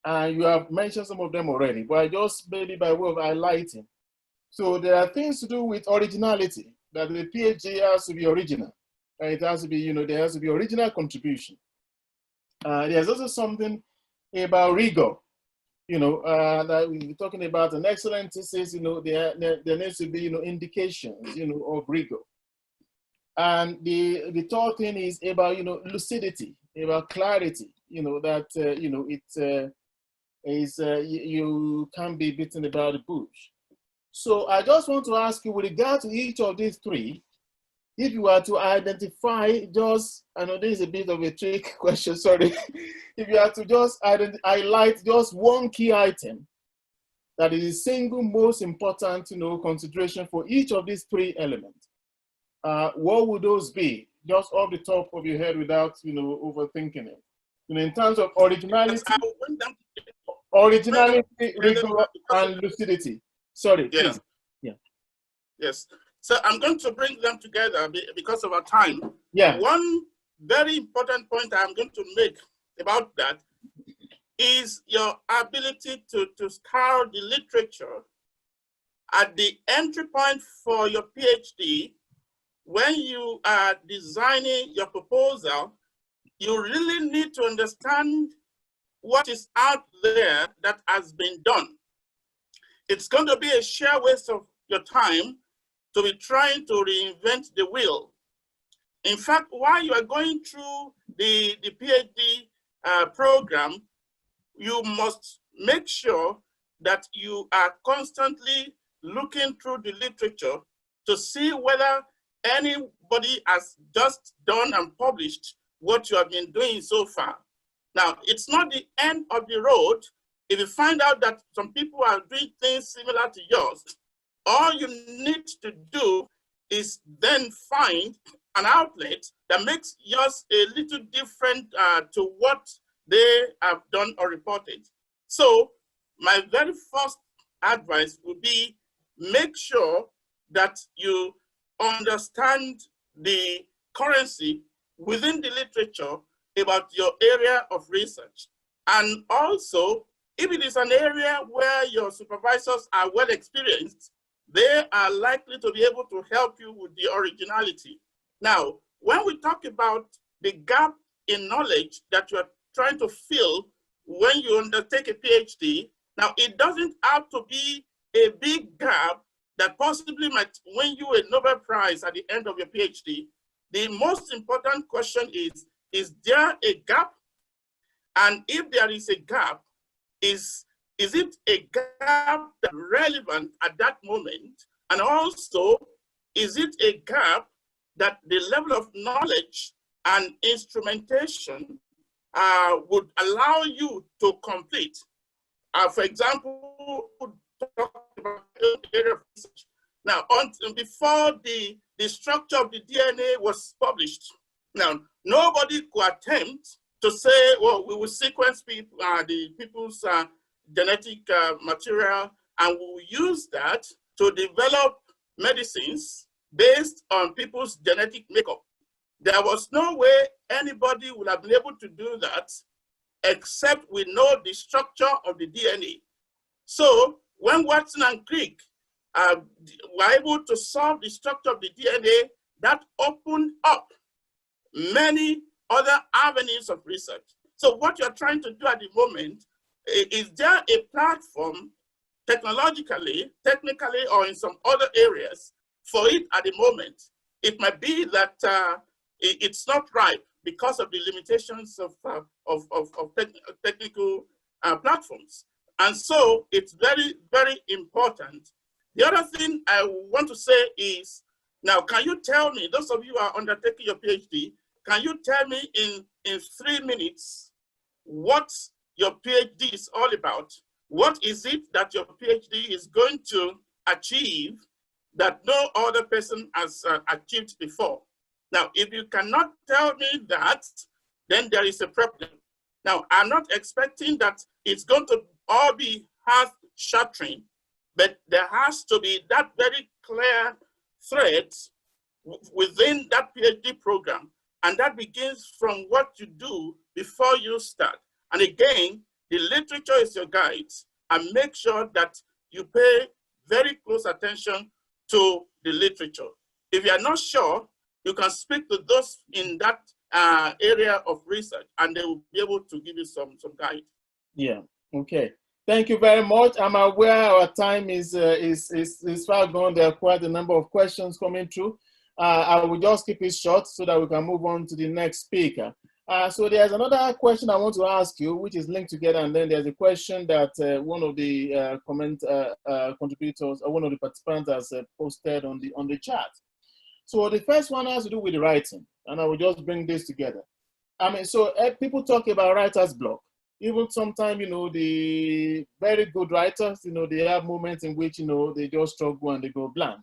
And you have mentioned some of them already, but I just maybe by way of highlighting. So there are things to do with originality, that the PhD has to be original. It has to be, there has to be original contribution. There's also something about rigor, that we're talking about an excellent thesis, there needs to be, indications, of rigor. And the 3rd thing is about, lucidity, about clarity, that, you can't be beaten about the bush. So I just want to ask you, with regard to each of these 3, if you are to identify I know this is a bit of a trick question, sorry. If you are to just highlight just 1 key item that is the single most important, consideration for each of these 3 elements, what would those be? Just off the top of your head without, overthinking it. In terms of originality, rigor, and lucidity. Sorry, yeah. please. Yeah. Yes. So I'm going to bring them together because of our time. Yeah. One very important point I'm going to make about that is your ability to scour the literature at the entry point for your PhD. When you are designing your proposal, you really need to understand what is out there that has been done. It's going to be a sheer waste of your time to be trying to reinvent the wheel. In fact, while you are going through the PhD program, you must make sure that you are constantly looking through the literature to see whether anybody has just done and published what you have been doing so far. Now, it's not the end of the road. If you find out that some people are doing things similar to yours, all you need to do is then find an outlet that makes yours a little different to what they have done or reported. So my very first advice would be make sure that you understand the currency within the literature about your area of research. And also, if it is an area where your supervisors are well experienced, they are likely to be able to help you with the originality. Now, when we talk about the gap in knowledge that you are trying to fill when you undertake a PhD, now it doesn't have to be a big gap that possibly might win you a Nobel Prize at the end of your PhD. The most important question is there a gap? And if there is a gap, is it a gap that's relevant at that moment? And also, is it a gap that the level of knowledge and instrumentation would allow you to complete? For example, talk about area of research. Now, before the structure of the DNA was published, now nobody could attempt to say, well, we will sequence the people's genetic material, and we will use that to develop medicines based on people's genetic makeup. There was no way anybody would have been able to do that except we know the structure of the DNA. So when Watson and Crick were able to solve the structure of the DNA, that opened up many other avenues of research. So what you're trying to do at the moment, is there a platform technologically, technically, or in some other areas for it at the moment? It might be that it's not ripe because of the limitations of technical platforms. And so it's very, very important. The other thing I want to say is, now, can you tell me, those of you who are undertaking your PhD, can you tell me in 3 minutes what your PhD is all about? What is it that your PhD is going to achieve that no other person has achieved before? Now, if you cannot tell me that, then there is a problem. Now, I'm not expecting that it's going to all be heart-shattering, but there has to be that very clear thread within that PhD program. And that begins from what you do before you start. And again, the literature is your guide, and make sure that you pay very close attention to the literature. If you are not sure, you can speak to those in that area of research, and they will be able to give you some guide. Yeah, okay. Thank you very much. I'm aware our time is far gone. There are quite a number of questions coming through. I will just keep it short so that we can move on to the next speaker. So there's another question I want to ask you, which is linked together, and then there's a question that one of the contributors, or one of the participants has posted on the chat. So the first one has to do with the writing, and I will just bring this together. I mean, so people talk about writer's block. Even sometimes, the very good writers, they have moments in which, they just struggle and they go blank.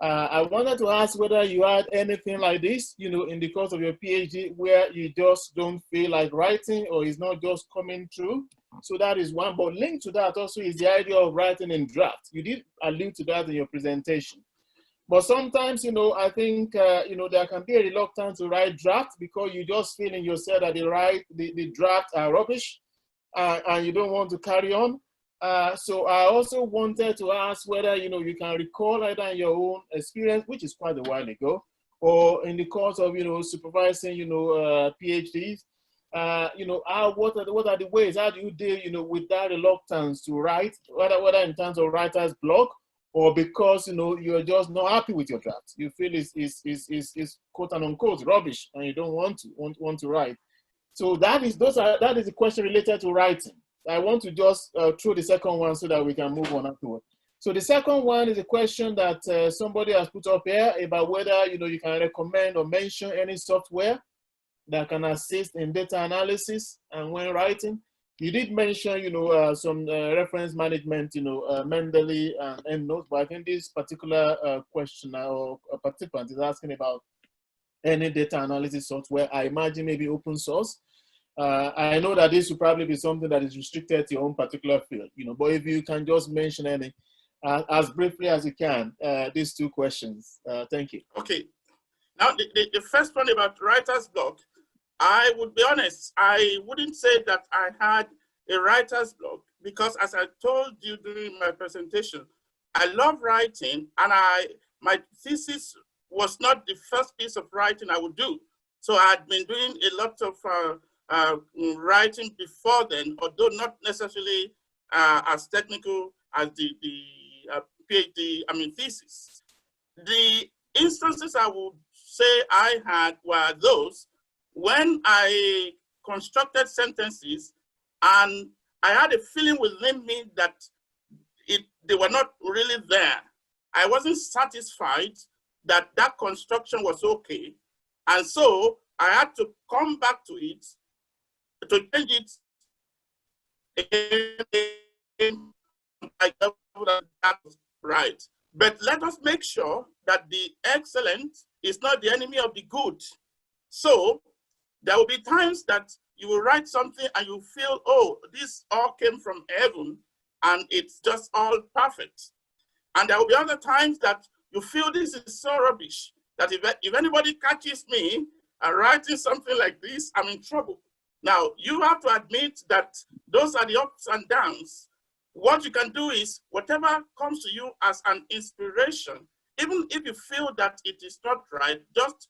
I wanted to ask whether you had anything like this, in the course of your PhD, where you just don't feel like writing, or it's not just coming through. So that is one, but linked to that also is the idea of writing in draft. You did allude to that in your presentation. But sometimes, I think, there can be a reluctance to write drafts because you just feel in yourself that the drafts are rubbish, and you don't want to carry on. So I also wanted to ask whether, you can recall either in your own experience, which is quite a while ago, or in the course of, supervising, PhDs, what are the ways, how do you deal, with that reluctance to write, whether in terms of writer's block, or because, you're just not happy with your draft. You feel it's quote and unquote rubbish, and you don't want to write. So that is a question related to writing. I want to just throw the second one so that we can move on afterward. So the second one is a question that somebody has put up here about whether you can recommend or mention any software that can assist in data analysis and when writing. You did mention, some reference management, Mendeley and EndNote, but I think this particular questioner or participant is asking about any data analysis software. I imagine maybe open source. I know that this will probably be something that is restricted to your own particular field, but if you can just mention any, as briefly as you can, these two questions. Thank you. Okay. Now, the first one about writer's block, I would be honest, I wouldn't say that I had a writer's block because, as I told you during my presentation, I love writing, and my thesis was not the first piece of writing I would do. So I had been doing a lot of writing before then, although not necessarily as technical as the PhD, thesis. The instances I would say I had were those when I constructed sentences and I had a feeling within me that they were not really there. I wasn't satisfied that that construction was okay. And so I had to come back to it, to change it. Right. But let us make sure that the excellent is not the enemy of the good. So there will be times that you will write something and you feel, oh, this all came from heaven and it's just all perfect. And there will be other times that you feel this is so rubbish that if anybody catches me writing something like this, I'm in trouble. Now, you have to admit that those are the ups and downs. What you can do is whatever comes to you as an inspiration, even if you feel that it is not right, just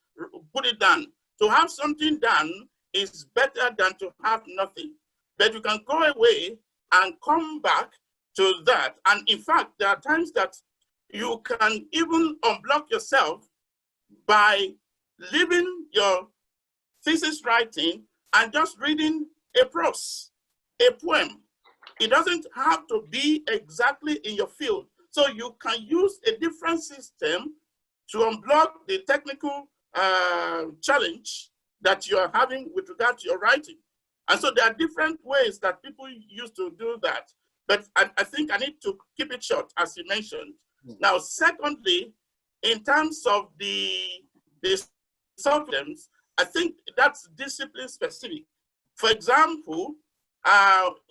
put it down. To have something done is better than to have nothing. But you can go away and come back to that. And in fact, there are times that you can even unblock yourself by leaving your thesis writing and just reading a prose, a poem. It doesn't have to be exactly in your field. So you can use a different system to unblock the technical challenge that you are having with regard to your writing. And so there are different ways that people used to do that. But I think I need to keep it short, as you mentioned. Now, secondly, in terms of the subjects, I think that's discipline specific. For example,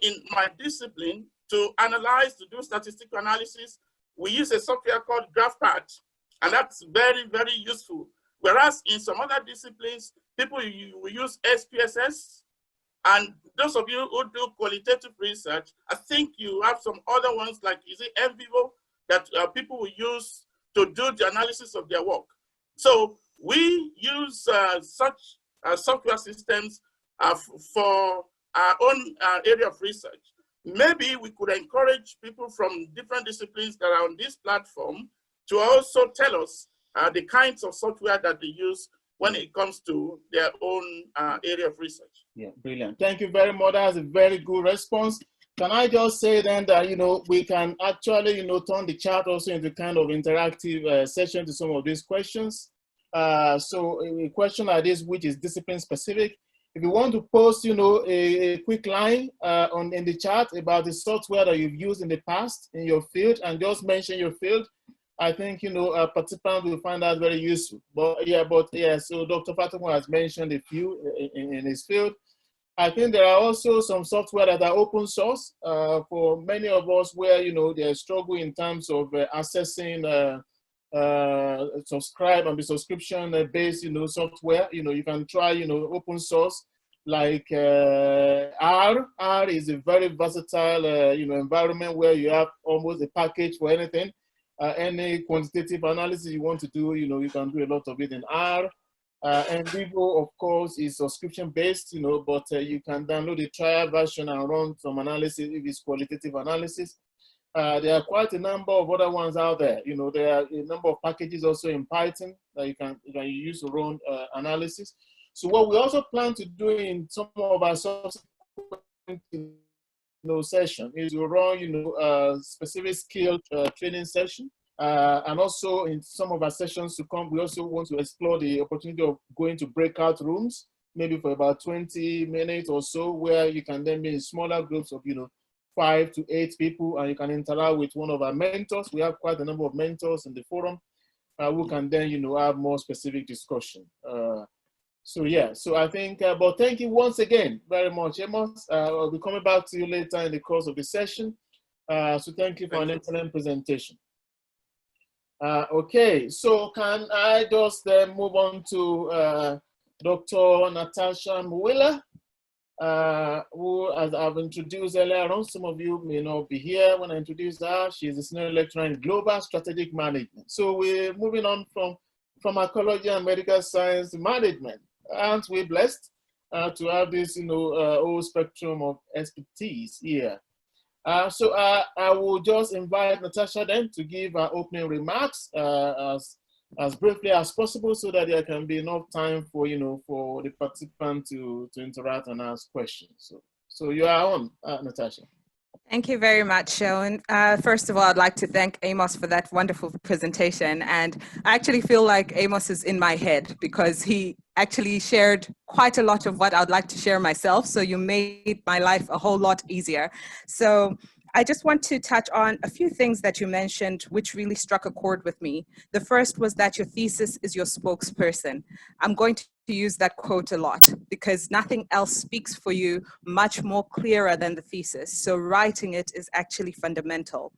in my discipline, to do statistical analysis, we use a software called GraphPad, and that's very, very useful. Whereas in some other disciplines, people will use SPSS, and those of you who do qualitative research, I think you have some other ones like, is it NVivo, that people will use to do the analysis of their work. So we use such software systems for our own area of research. Maybe we could encourage people from different disciplines that are on this platform to also tell us the kinds of software that they use when it comes to their own area of research. Yeah, brilliant. Thank you very much. That's a very good response. Can I just say then that, we can actually, turn the chat also into kind of interactive session to some of these questions. So a question like this, which is discipline specific, if you want to post, a quick line in the chat about the software that you've used in the past in your field and just mention your field, I think, a participant will find that very useful. But so Dr. Fatokun has mentioned a few in his field. I think there are also some software that are open source for many of us where, they struggle in terms of accessing subscribe and the subscription based, software. You can try, open source like R. R is a very versatile, environment where you have almost a package for anything. Any quantitative analysis you want to do, you can do a lot of it in R. NVivo, of course, is subscription-based, but you can download the trial version and run some analysis if it's qualitative analysis. There are quite a number of other ones out there. There are a number of packages also in Python that you can use to run analysis. So what we also plan to do in some of our subsequent session is to run, specific skill training session. And also in some of our sessions to come, we also want to explore the opportunity of going to breakout rooms, maybe for about 20 minutes or so, where you can then be in smaller groups of, 5 to 8 people, and you can interact with one of our mentors. We have quite a number of mentors in the forum who can then, have more specific discussion. So I think, but thank you once again very much, Amos. I'll be coming back to you later in the course of the session. So thank you for an excellent presentation. Okay, so can I just move on to Dr. Natasha Mueller, who, as I've introduced earlier on, some of you may not be here when I introduced her. She's a senior lecturer in global strategic management. So we're moving on from pharmacology and medical science management. Aren't we blessed to have this, whole spectrum of expertise here? So I will just invite Natasha then to give her opening remarks as briefly as possible, so that there can be enough time for for the participant to interact and ask questions. So you are on, Natasha. Thank you very much, Sharon. First of all, I'd like to thank Amos for that wonderful presentation. And I actually feel like Amos is in my head, because he actually shared quite a lot of what I'd like to share myself. So you made my life a whole lot easier. So I just want to touch on a few things that you mentioned, which really struck a chord with me. The first was that your thesis is your spokesperson. I'm going to use that quote a lot, because nothing else speaks for you much more clearer than the thesis. So writing it is actually fundamental.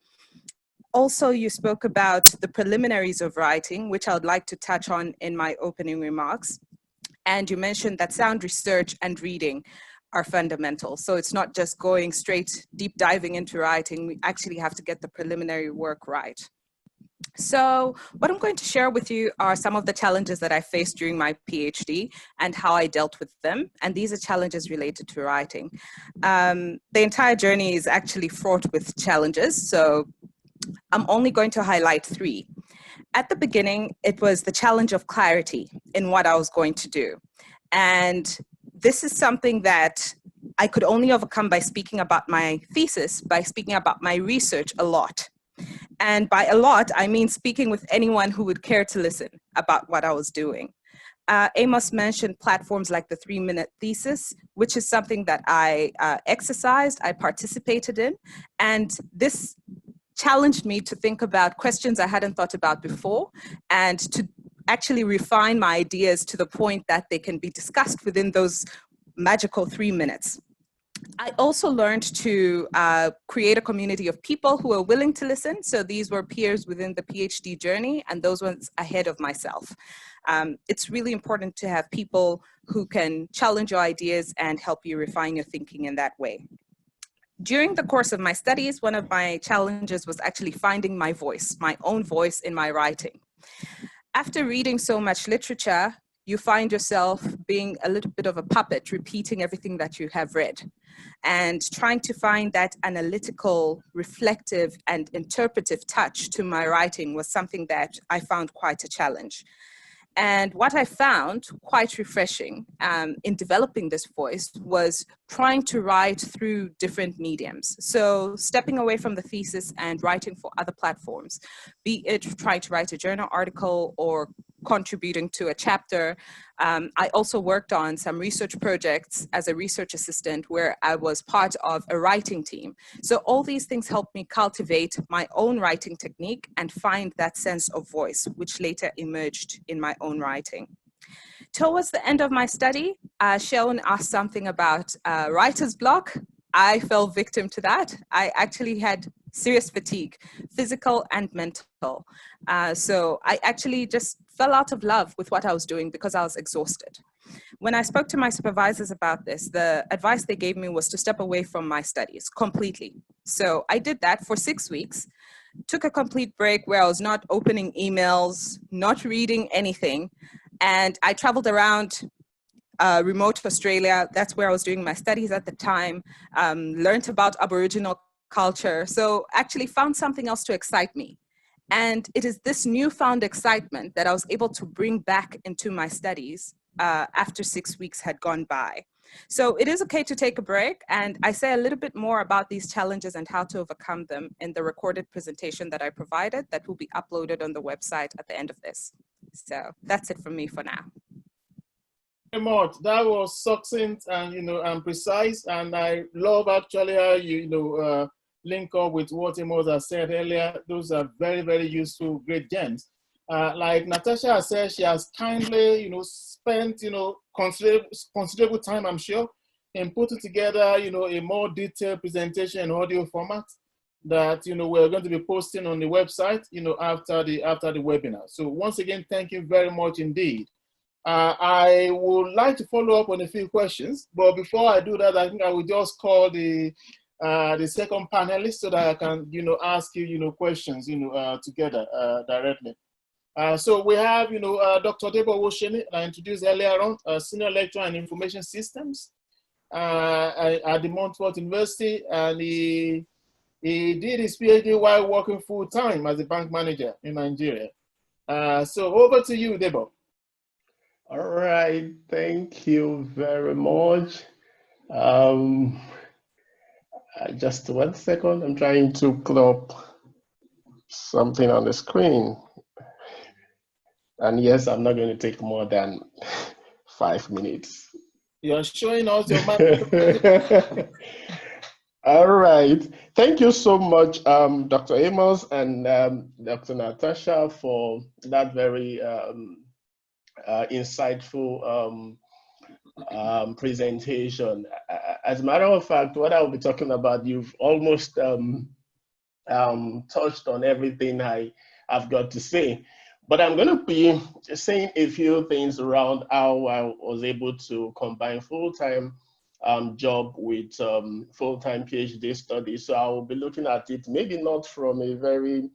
Also, you spoke about the preliminaries of writing, which I would like to touch on in my opening remarks. And you mentioned that sound research and reading are fundamental. So it's not just going straight deep diving into writing. We actually have to get the preliminary work right. So what I'm going to share with you are some of the challenges that I faced during my PhD and how I dealt with them. And these are challenges related to writing. The entire journey is actually fraught with challenges. So I'm only going to highlight 3. At the beginning, it was the challenge of clarity in what I was going to do. And this is something that I could only overcome by speaking about my thesis, by speaking about my research a lot. And by a lot, I mean speaking with anyone who would care to listen about what I was doing. Amos mentioned platforms like the 3-minute thesis, which is something that I exercised, I participated in, and this challenged me to think about questions I hadn't thought about before, and to actually refine my ideas to the point that they can be discussed within those magical 3 minutes. I also learned to create a community of people who are willing to listen. So these were peers within the PhD journey and those ones ahead of myself. It's really important to have people who can challenge your ideas and help you refine your thinking in that way. During the course of my studies, one of my challenges was actually finding my voice, my own voice in my writing. After reading so much literature, you find yourself being a little bit of a puppet, repeating everything that you have read. And trying to find that analytical, reflective, and interpretive touch to my writing was something that I found quite a challenge. And what I found quite refreshing in developing this voice was trying to write through different mediums. So stepping away from the thesis and writing for other platforms, be it trying to write a journal article or contributing to a chapter. I also worked on some research projects as a research assistant where I was part of a writing team. So all these things helped me cultivate my own writing technique and find that sense of voice, which later emerged in my own writing. Towards the end of my study, Sharon asked something about writer's block. I fell victim to that. I actually had serious fatigue, physical and mental. So I actually just fell out of love with what I was doing because I was exhausted. When I spoke to my supervisors about this, the advice they gave me was to step away from my studies completely. So I did that for 6 weeks, took a complete break where I was not opening emails, not reading anything. And I traveled around remote Australia. That's where I was doing my studies at the time, learned about Aboriginal culture. So actually found something else to excite me. And it is this newfound excitement that I was able to bring back into my studies after 6 weeks had gone by. So it is okay to take a break. And I say a little bit more about these challenges and how to overcome them in the recorded presentation that I provided that will be uploaded on the website at the end of this. So that's it from me for now. Very much. That was succinct and and precise, and I love actually how you link up with what Amos has said earlier. Those are very, very useful, great gems. Like Natasha has said, she has kindly spent considerable time, I'm sure, in putting together a more detailed presentation in audio format that we're going to be posting on the website after the webinar. So once again, thank you very much indeed. I would like to follow up on a few questions, but before I do that, I think I will just call the second panelist so that I can ask you questions together directly. So we have Dr. Debo Wosheni, I introduced earlier on, senior lecturer in information systems at the Montfort University, and he did his PhD while working full time as a bank manager in Nigeria. So over to you, Debo. All right, thank you very much. Just 1 second, I'm trying to pull up something on the screen. And yes, I'm not going to take more than 5 minutes. You're showing us your map. All right, thank you so much, Dr. Amos and Dr. Natasha, for that very insightful presentation. As a matter of fact, what I'll be talking about, you've almost touched on everything I've got to say. But I'm going to be saying a few things around how I was able to combine full-time job with full-time PhD studies. So I will be looking at it maybe not from a very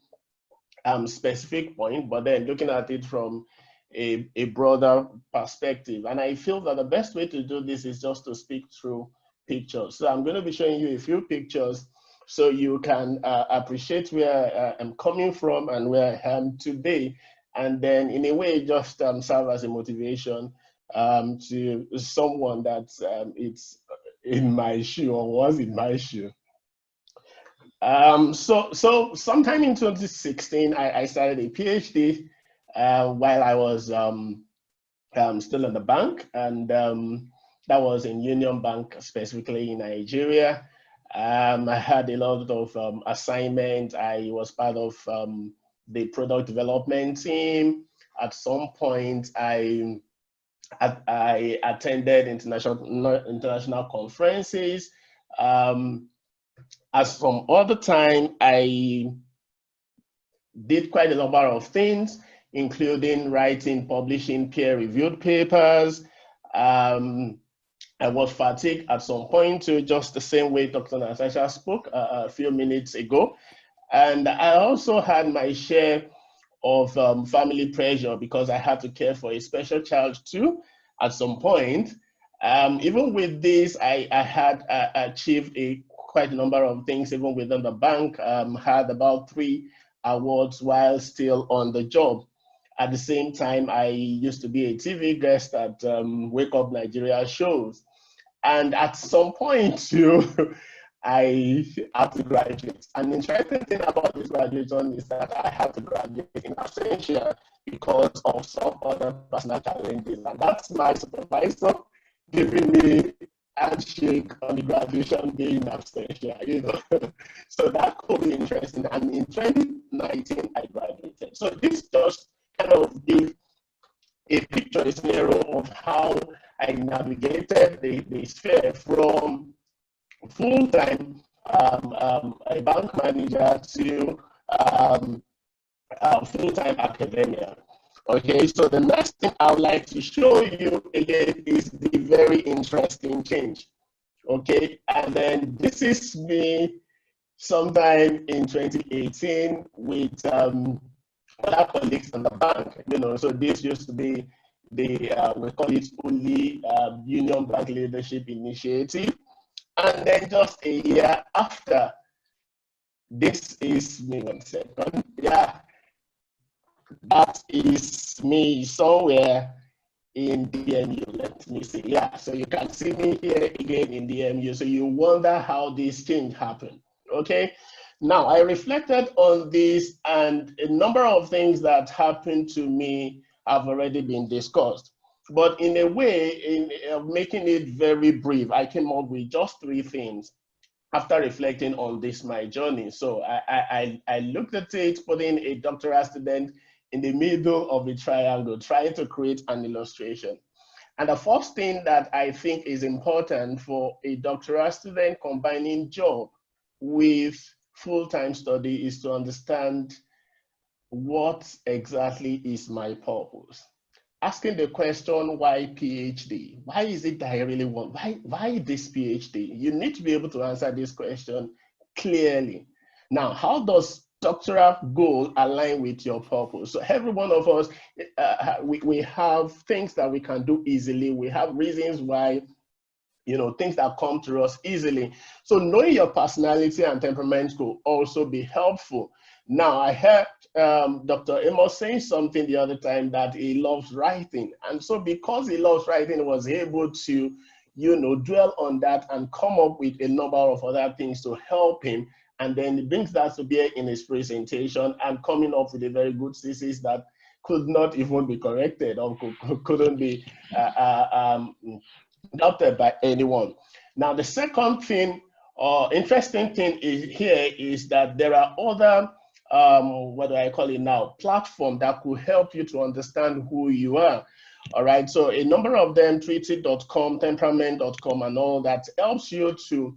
specific point, but then looking at it from a broader perspective. And I feel that the best way to do this is just to speak through pictures. So I'm going to be showing you a few pictures so you can appreciate where I'm coming from and where I am today. And then in a way, just serve as a motivation to someone that it's in my shoe or was in my shoe. So sometime in 2016, I started a PhD while I was still in the bank, and that was in Union Bank, specifically in Nigeria. I had a lot of assignments. I was part of the product development team. At some point, I attended international conferences. At some other time, I did quite a number of things, including writing, publishing peer-reviewed papers. I was fatigued at some point too, just the same way Dr. Natasha spoke a few minutes ago. And I also had my share of family pressure because I had to care for a special child too at some point. Even with this, I had achieved quite a number of things even within the bank. Had about 3 awards while still on the job. At the same time, I used to be a TV guest at Wake Up Nigeria shows. And at some point too, I had to graduate. And the interesting thing about this graduation is that I had to graduate in absentia because of some other personal challenges. And that's my supervisor giving me a handshake on the graduation day in absentia, So that could be interesting. And in 2019, I graduated. So this just kind of gives a picture, a scenario of how I navigated the sphere from full-time a bank manager to full-time academia. Okay, so the next thing I would like to show you again is the very interesting change. Okay, and then this is me sometime in 2018 with other colleagues in the bank. So this used to be the we call it only Union Bank Leadership Initiative. And then just a year after, this is me, 1 second. Yeah, that is me somewhere in DMU. Let me see. Yeah, so you can see me here again in DMU. So you wonder how this change happened. Okay, now I reflected on this, and a number of things that happened to me have already been discussed. But in a way, in making it very brief, I came up with just 3 things after reflecting on this, my journey. So I looked at it, putting a doctoral student in the middle of the triangle, trying to create an illustration. And the first thing that I think is important for a doctoral student combining job with full-time study is to understand what exactly is my purpose. Asking the question, why PhD? Why is it that I really want? Why this PhD? You need to be able to answer this question clearly. Now, how does doctoral goal align with your purpose? So every one of us, we have things that we can do easily. We have reasons why, things that come to us easily. So knowing your personality and temperament could also be helpful. Now, I heard Dr. Amos saying something the other time that he loves writing. And so because he loves writing, he was able to, dwell on that and come up with a number of other things to help him. And then he brings that to bear in his presentation and coming up with a very good thesis that could not even be corrected or couldn't be doubted by anyone. Now, the second thing or interesting thing is that there are other, what do I call it now, platform that could help you to understand who you are. All right, so a number of them, treaty.com, temperament.com, and all that helps you to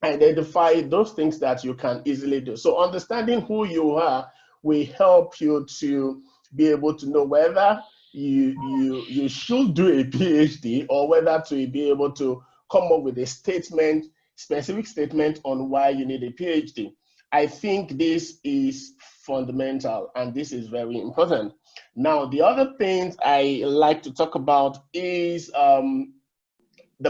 identify those things that you can easily do. So understanding who you are will help you to be able to know whether you should do a PhD or whether to be able to come up with a statement, specific statement on why you need a PhD. I think this is fundamental and this is very important. Now, the other things I like to talk about is the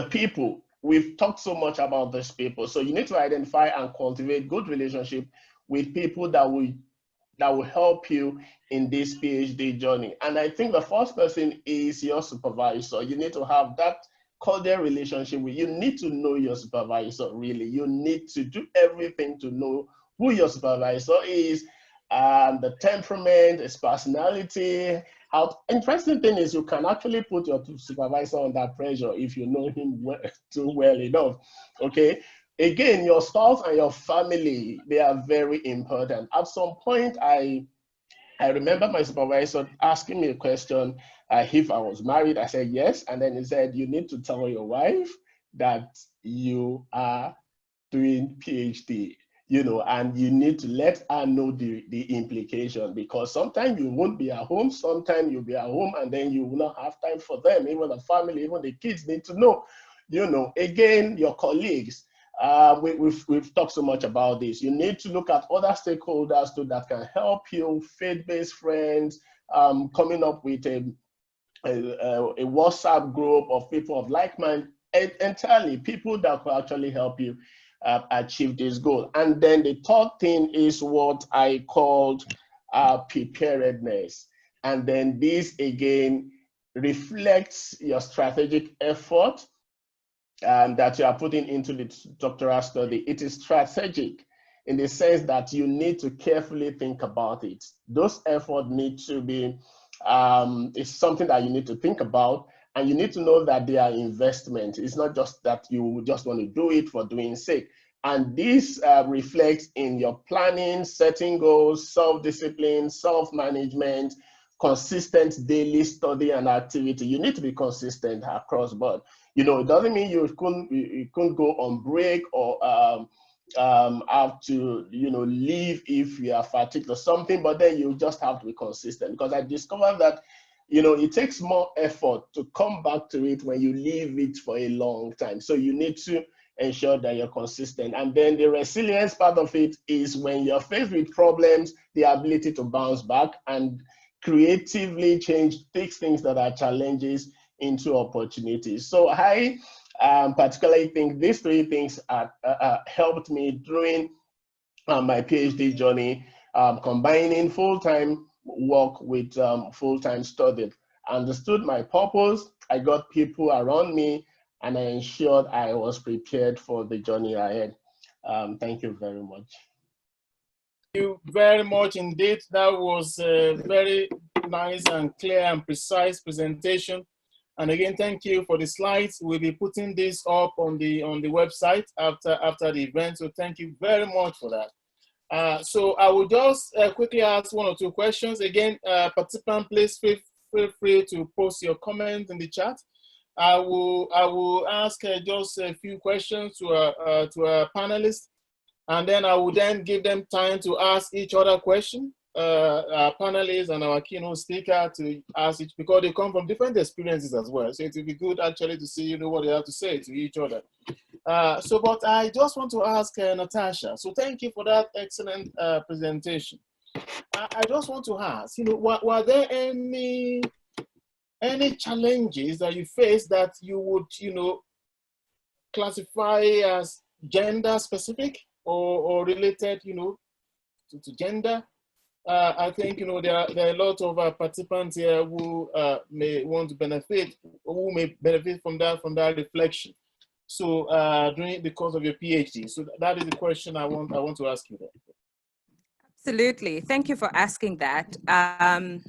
people. We've talked so much about these people. So you need to identify and cultivate good relationship with people that will help you in this PhD journey. And I think the first person is your supervisor. You need to have that cordial relationship with. You need to know your supervisor, really. You need to do everything to know who your supervisor is, the temperament, his personality. Interesting thing is you can actually put your supervisor under pressure if you know him too well enough, okay? Again, your spouse and your family, they are very important. At some point, I remember my supervisor asking me a question, if I was married. I said yes, and then he said, you need to tell your wife that you are doing PhD, and you need to let her know the implication, because sometimes you won't be at home, sometimes you'll be at home, and then you will not have time for them. Even the family, even the kids need to know, again, your colleagues. We've talked so much about this. You need to look at other stakeholders too that can help you, faith-based friends, coming up with a WhatsApp group of people of like mind, entirely people that will actually help you achieve this goal. And then the third thing is what I called preparedness. And then this again reflects your strategic effort that you are putting into the doctoral study. It is strategic in the sense that you need to carefully think about it. Those efforts need to be, it's something that you need to think about, and you need to know that they are investment. It's not just that you just want to do it for doing sake. And this reflects in your planning, setting goals, self-discipline, self-management, consistent daily study and activity. You need to be consistent across board. It doesn't mean you couldn't go on break or have to, leave if you are fatigued or something, but then you just have to be consistent, because I discovered that, it takes more effort to come back to it when you leave it for a long time. So you need to ensure that you're consistent. And then the resilience part of it is when you're faced with problems, the ability to bounce back and creatively take things that are challenges into opportunities. So I particularly think these 3 things helped me during my PhD journey, combining full-time work with full-time study. I understood my purpose, I got people around me, and I ensured I was prepared for the journey ahead. Thank you very much. Thank you very much indeed. That was a very nice and clear and precise presentation. And again, thank you for the slides. We'll be putting this up on the website after the event. So thank you very much for that. So I will just quickly ask one or two questions. Again, participant, please feel free to post your comments in the chat. I will ask just a few questions to our panelists, and then I will then give them time to ask each other question. Our panelists and our keynote speaker to ask each, because they come from different experiences as well. So it will be good actually to see what they have to say to each other. But I just want to ask Natasha. So thank you for that excellent presentation. I just want to ask, were there any challenges that you faced that you would, classify as gender specific or related, to gender? I think, there are a lot of participants here who may want to benefit, or who may benefit from that reflection. So during the course of your PhD. So that is the question I want to ask you there. Absolutely. Thank you for asking that.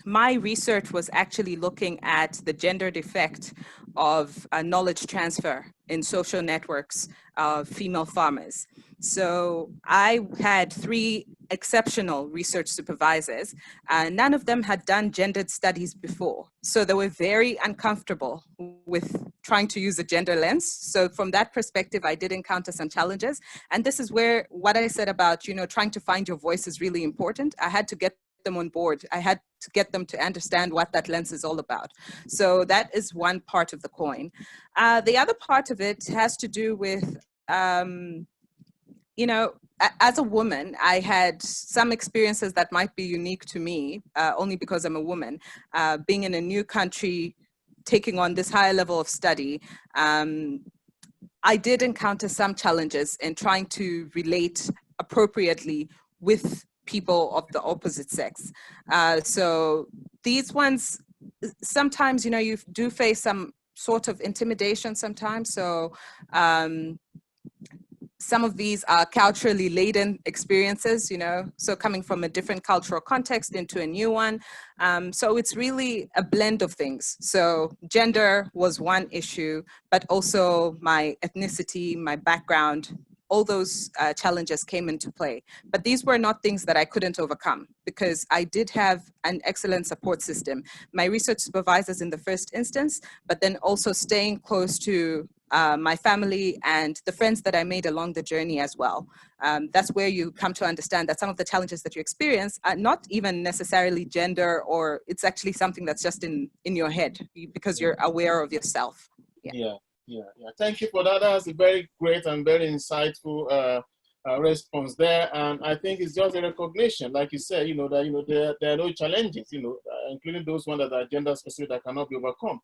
My research was actually looking at the gendered effect of knowledge transfer in social networks of female farmers. So I had 3 exceptional research supervisors. None of them had done gendered studies before. So they were very uncomfortable with trying to use a gender lens. So from that perspective, I did encounter some challenges. And this is where what I said about, trying to find your voice is really important. I had to get them on board. I had to get them to understand what that lens is all about. So that is one part of the coin. The other part of it has to do with, as a woman, I had some experiences that might be unique to me, only because I'm a woman, being in a new country, taking on this higher level of study. I did encounter some challenges in trying to relate appropriately with people of the opposite sex. So these ones, sometimes, you do face some sort of intimidation sometimes. So some of these are culturally laden experiences, so coming from a different cultural context into a new one. So it's really a blend of things. So gender was one issue, but also my ethnicity, my background, all those challenges came into play. But these were not things that I couldn't overcome, because I did have an excellent support system. My research supervisors in the first instance, but then also staying close to my family and the friends that I made along the journey as well. That's where you come to understand that some of the challenges that you experience are not even necessarily gender, or it's actually something that's just in your head because you're aware of yourself. Yeah. Thank you for that. That's a very great and very insightful response there. And I think it's just a recognition, like you said, that there are no challenges, including those ones that are gender specific that cannot be overcome.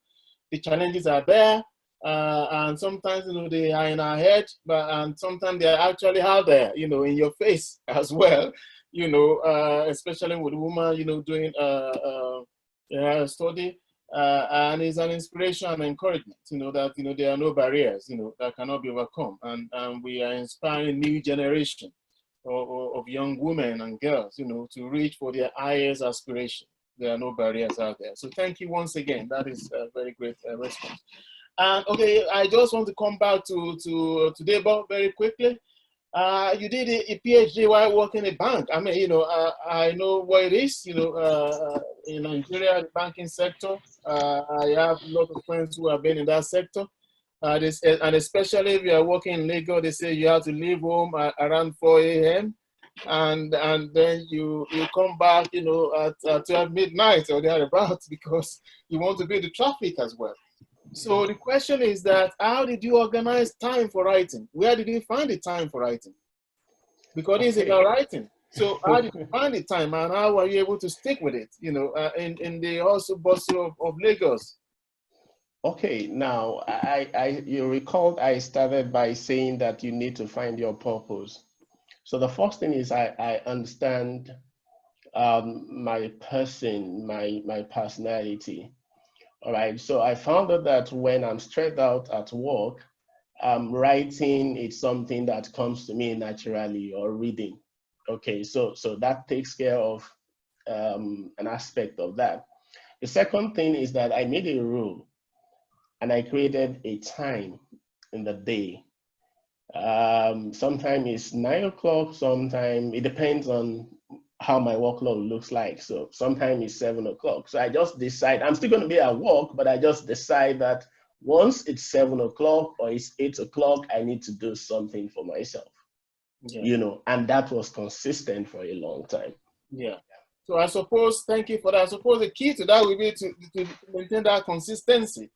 The challenges are there. And sometimes, they are in our head, and sometimes they are actually out there, in your face as well, especially with women, doing a study. And it's an inspiration and encouragement, that, there are no barriers, that cannot be overcome. And we are inspiring new generation of young women and girls, to reach for their highest aspiration. There are no barriers out there. So thank you once again. That is a very great response. And okay, I just want to come back to Debo very quickly. You did a PhD while working in a bank. I mean, I know what it is, in Nigeria, the banking sector. I have a lot of friends who have been in that sector. And especially if you are working in Lagos, they say you have to leave home around 4 a.m. And then you come back, at 12 midnight or thereabouts, because you want to beat the traffic as well. So the question is that, how did you organize time for writing? Where did you find the time for writing? Because it's about writing. So how did you find the time, and how were you able to stick with it, in the hustle bustle of Lagos? Okay, now you recall I started by saying that you need to find your purpose. So the first thing is I understand my person, my personality. All right, so I found out that when I'm stressed out at work, writing is something that comes to me naturally, or reading. Okay, so that takes care of an aspect of that. The second thing is that I made a rule and I created a time in the day. Sometimes it's 9 o'clock, sometimes it depends on how my workload looks like. So sometimes it's 7 o'clock. So I just decide, I'm still going to be at work, but I just decide that once it's 7 o'clock or it's 8 o'clock, I need to do something for myself, you know, and that was consistent for a long time. Yeah. So I suppose, thank you for that. I suppose the key to that will be to maintain that consistency.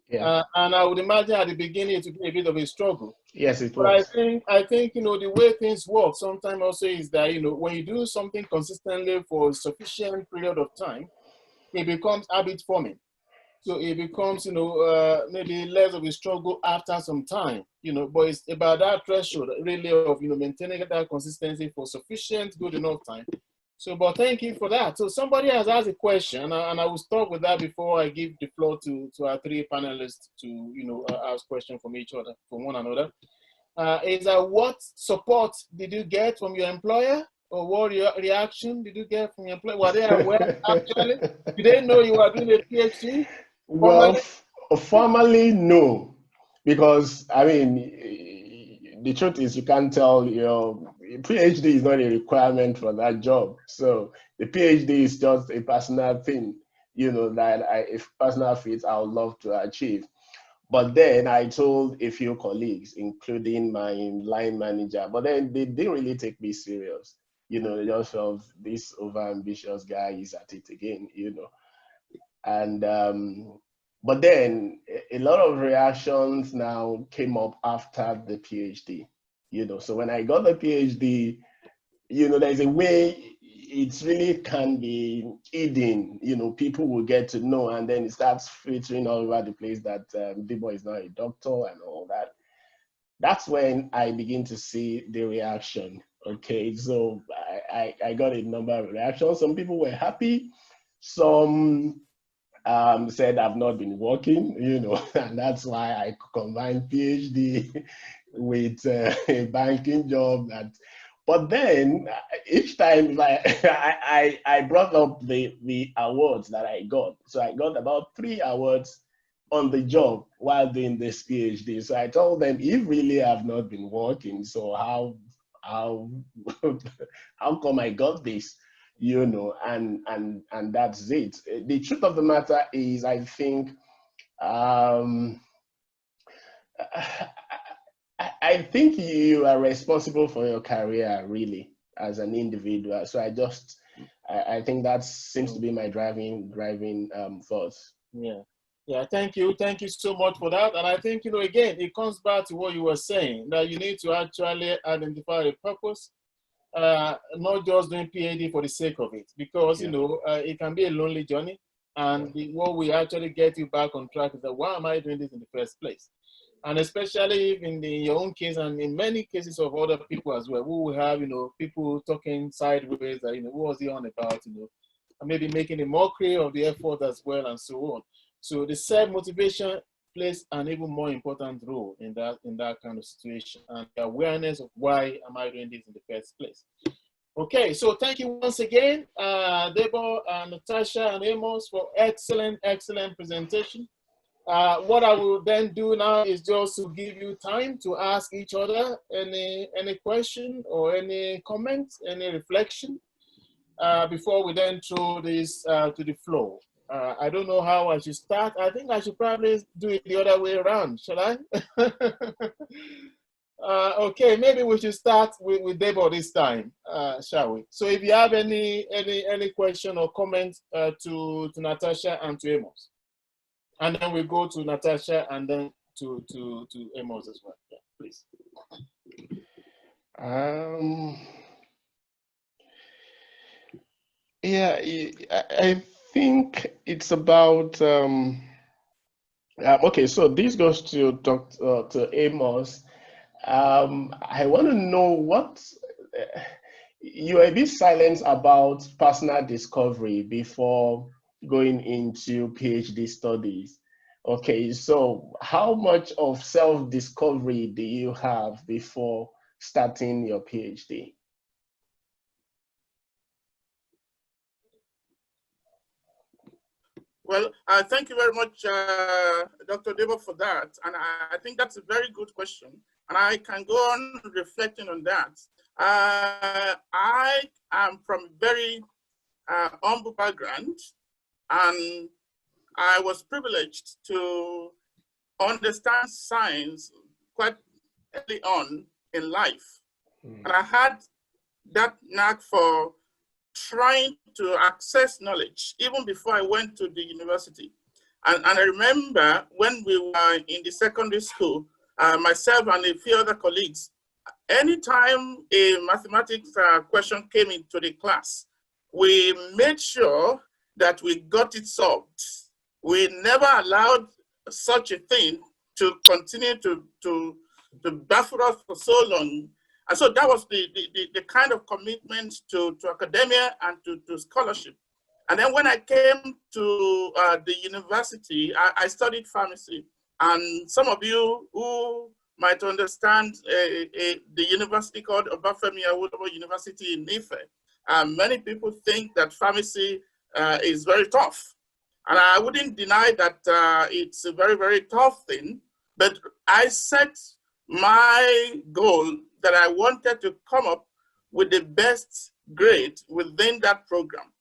Yeah. And I would imagine at the beginning it would be a bit of a struggle. Yes, it But was. I think, you know, the way things work sometimes also is that, you know, when you do something consistently for a sufficient period of time, it becomes habit forming. So it becomes, you know, maybe less of a struggle after some time, you know, but it's about that threshold really of, you know, maintaining that consistency for sufficient, good enough time. So, but thank you for that. So somebody has asked a question, and I will start with that before I give the floor to our three panelists to, you know, ask questions from each other, from one another. Is that what support did you get from your employer? Or what reaction did you get from your employer? Were they aware, actually? Did they know you were doing a PhD? Well, formally, no, because I mean, the truth is you can't tell your PhD is not a requirement for that job. So the PhD is just a personal thing, you know, that if personal feats I would love to achieve. But then I told a few colleagues, including my line manager, but then they didn't really take me serious. You know, they just felt this overambitious guy is at it again, you know. And but then a lot of reactions now came up after the PhD, you know. So when I got the PhD, you know, there's a way it really can be hidden, you know, people will get to know, and then it starts filtering all over the place that the boy is not a doctor and all that. That's when I begin to see the reaction. Okay, so I got a number of reactions. Some people were happy, some said I've not been working, you know, and that's why I combined PhD with a banking job. But then each time I brought up the awards that I got. So I got about 3 awards on the job while doing this PhD. So I told them, if really I've not been working, so how how come I got this? You know, and that's it. The truth of the matter is, I think I think you are responsible for your career really as an individual. So I think that seems to be my driving thoughts. Yeah. Yeah, thank you so much for that. And I think, you know, again, it comes back to what you were saying, that you need to actually identify a purpose. Not just doing PhD for the sake of it, because you know it can be a lonely journey, and what we actually get you back on track is that why am I doing this in the first place? And especially in your own case, and in many cases of other people as well, who will have, you know, people talking sideways that, you know, what was he on about, you know, and maybe making a mockery of the effort as well, and so on. So the self-motivation plays an even more important role in that kind of situation, and the awareness of why am I doing this in the first place. Okay, so thank you once again, Deborah, Natasha, and Amos for excellent presentation. What I will then do now is just to give you time to ask each other any question or any comment, any reflection, before we then throw this to the floor. I don't know how I should start. I think I should probably do it the other way around, shall I? Okay, maybe we should start with Deborah this time, shall we? So if you have any question or comment to Natasha and to Amos, and then we go to Natasha and then to Amos as well. Yeah, please. Yeah, I think it's about okay, so this goes to Amos. I want to know what you are a bit silent about personal discovery before going into PhD studies. Okay, so how much of self-discovery do you have before starting your PhD? Well, thank you very much, Dr. Debo, for that. And I think that's a very good question. And I can go on reflecting on that. I am from very humble background, and I was privileged to understand science quite early on in life. And I had that knack for trying to access knowledge even before I went to the university. And I remember when we were in the secondary school, myself and a few other colleagues, anytime a mathematics question came into the class, we made sure that we got it solved. We never allowed such a thing to continue to baffle us for so long. And so that was the kind of commitment to academia and to scholarship. And then when I came to the university, I studied pharmacy. And some of you who might understand the university called Obafemi Awolowo University in Ife, many people think that pharmacy is very tough. And I wouldn't deny that it's a very, very tough thing, but I set my goal that I wanted to come up with the best grade within that program.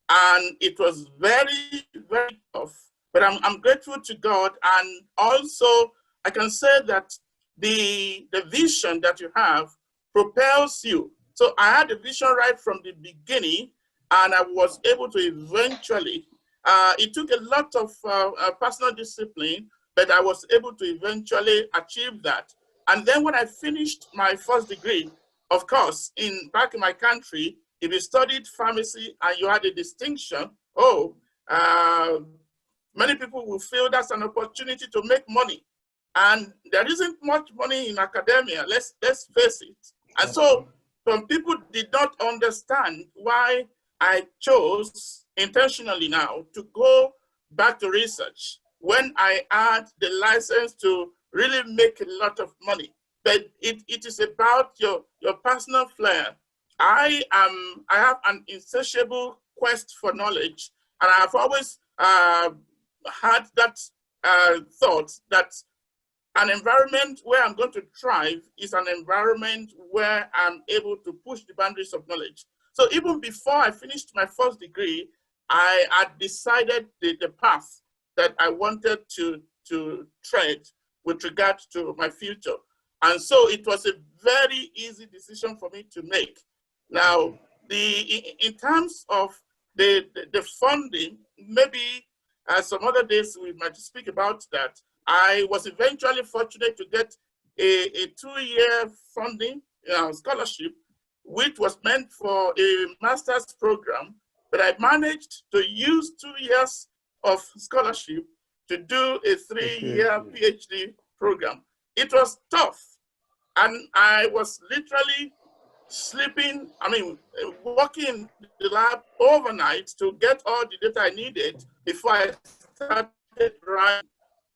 And it was very, very tough, but I'm grateful to God. And also I can say that the vision that you have propels you. So I had a vision right from the beginning, and I was able to eventually, it took a lot of personal discipline, but I was able to eventually achieve that. And then when I finished my first degree, of course, back in my country, if you studied pharmacy and you had a distinction, many people will feel that's an opportunity to make money. And there isn't much money in academia, let's face it. And so some people did not understand why I chose intentionally now to go back to research when I had the license to really make a lot of money. But it is about your personal flair. I have an insatiable quest for knowledge, and I've always had that thought that an environment where I'm going to thrive is an environment where I'm able to push the boundaries of knowledge. So even before I finished my first degree, I had decided the path that I wanted to tread with regard to my future. And so it was a very easy decision for me to make. Now, in terms of the funding, maybe some other days we might speak about that. I was eventually fortunate to get a 2-year funding scholarship, which was meant for a master's program, but I managed to use 2 years of scholarship to do a 3-year PhD program. It was tough, and I was literally sleeping, working in the lab overnight to get all the data I needed before I started writing.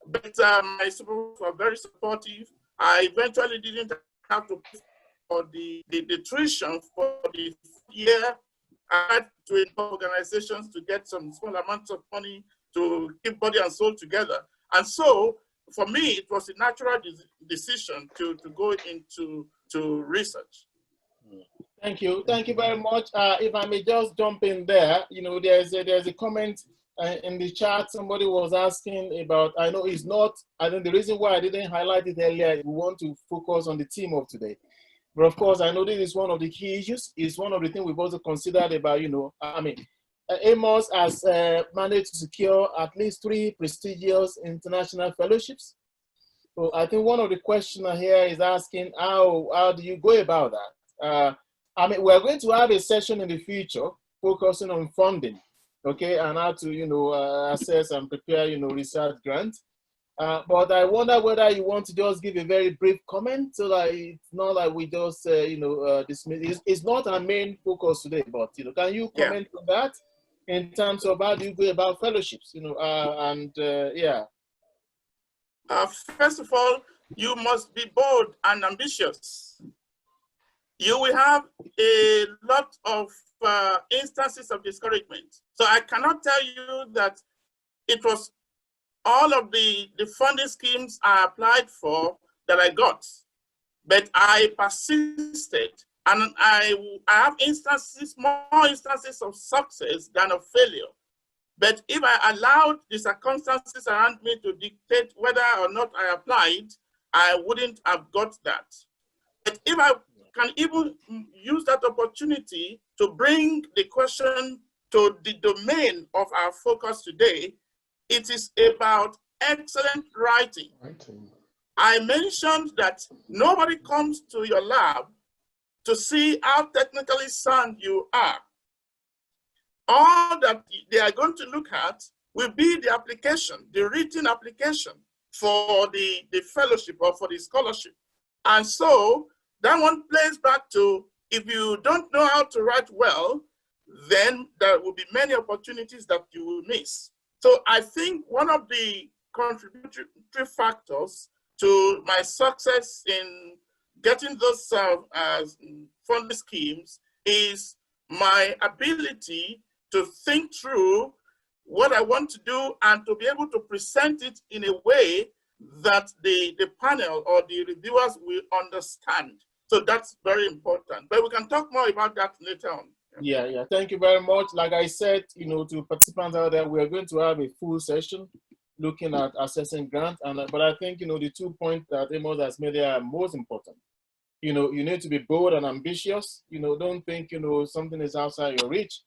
But my supervisors were very supportive. I eventually didn't have to pay for the tuition for the year. I had to involve organizations to get some small amounts of money to keep body and soul together. And so for me, it was a natural decision to go into research. Thank you very much. If I may just jump in there, there's a comment in the chat. Somebody was asking about, I know it's not, I think the reason why I didn't highlight it earlier, we want to focus on the theme of today. But of course, I know this is one of the key issues. It's one of the things we've also considered about, Amos has managed to secure at least 3 prestigious international fellowships. So I think one of the questioners here is asking, how do you go about that? We're going to have a session in the future focusing on funding, okay, and how to, assess and prepare, research grants. But I wonder whether you want to just give a very brief comment so that it's not like we just, dismiss. It's not our main focus today, but, can you comment on that in terms of how do you go about fellowships, First of all, you must be bold and ambitious. You will have a lot of instances of discouragement. So I cannot tell you that it was all of the funding schemes I applied for that I got. But I persisted, and I have instances, more instances of success than of failure. But if I allowed the circumstances around me to dictate whether or not I applied, I wouldn't have got that. But if I can even use that opportunity to bring the question to the domain of our focus today, it is about excellent writing. I mentioned that nobody comes to your lab to see how technically sound you are. All that they are going to look at will be the application, the written application for the fellowship or for the scholarship. And so that one plays back to, if you don't know how to write well, then there will be many opportunities that you will miss. So I think one of the contributory factors to my success in getting those funding schemes is my ability to think through what I want to do and to be able to present it in a way that the panel or the reviewers will understand. So that's very important. But we can talk more about that later on. Yeah. Thank you very much. Like I said, to participants out there, we're going to have a full session looking at assessing grants. But I think, the 2 points that Amos has made there are most important. You need to be bold and ambitious. Don't think, something is outside your reach.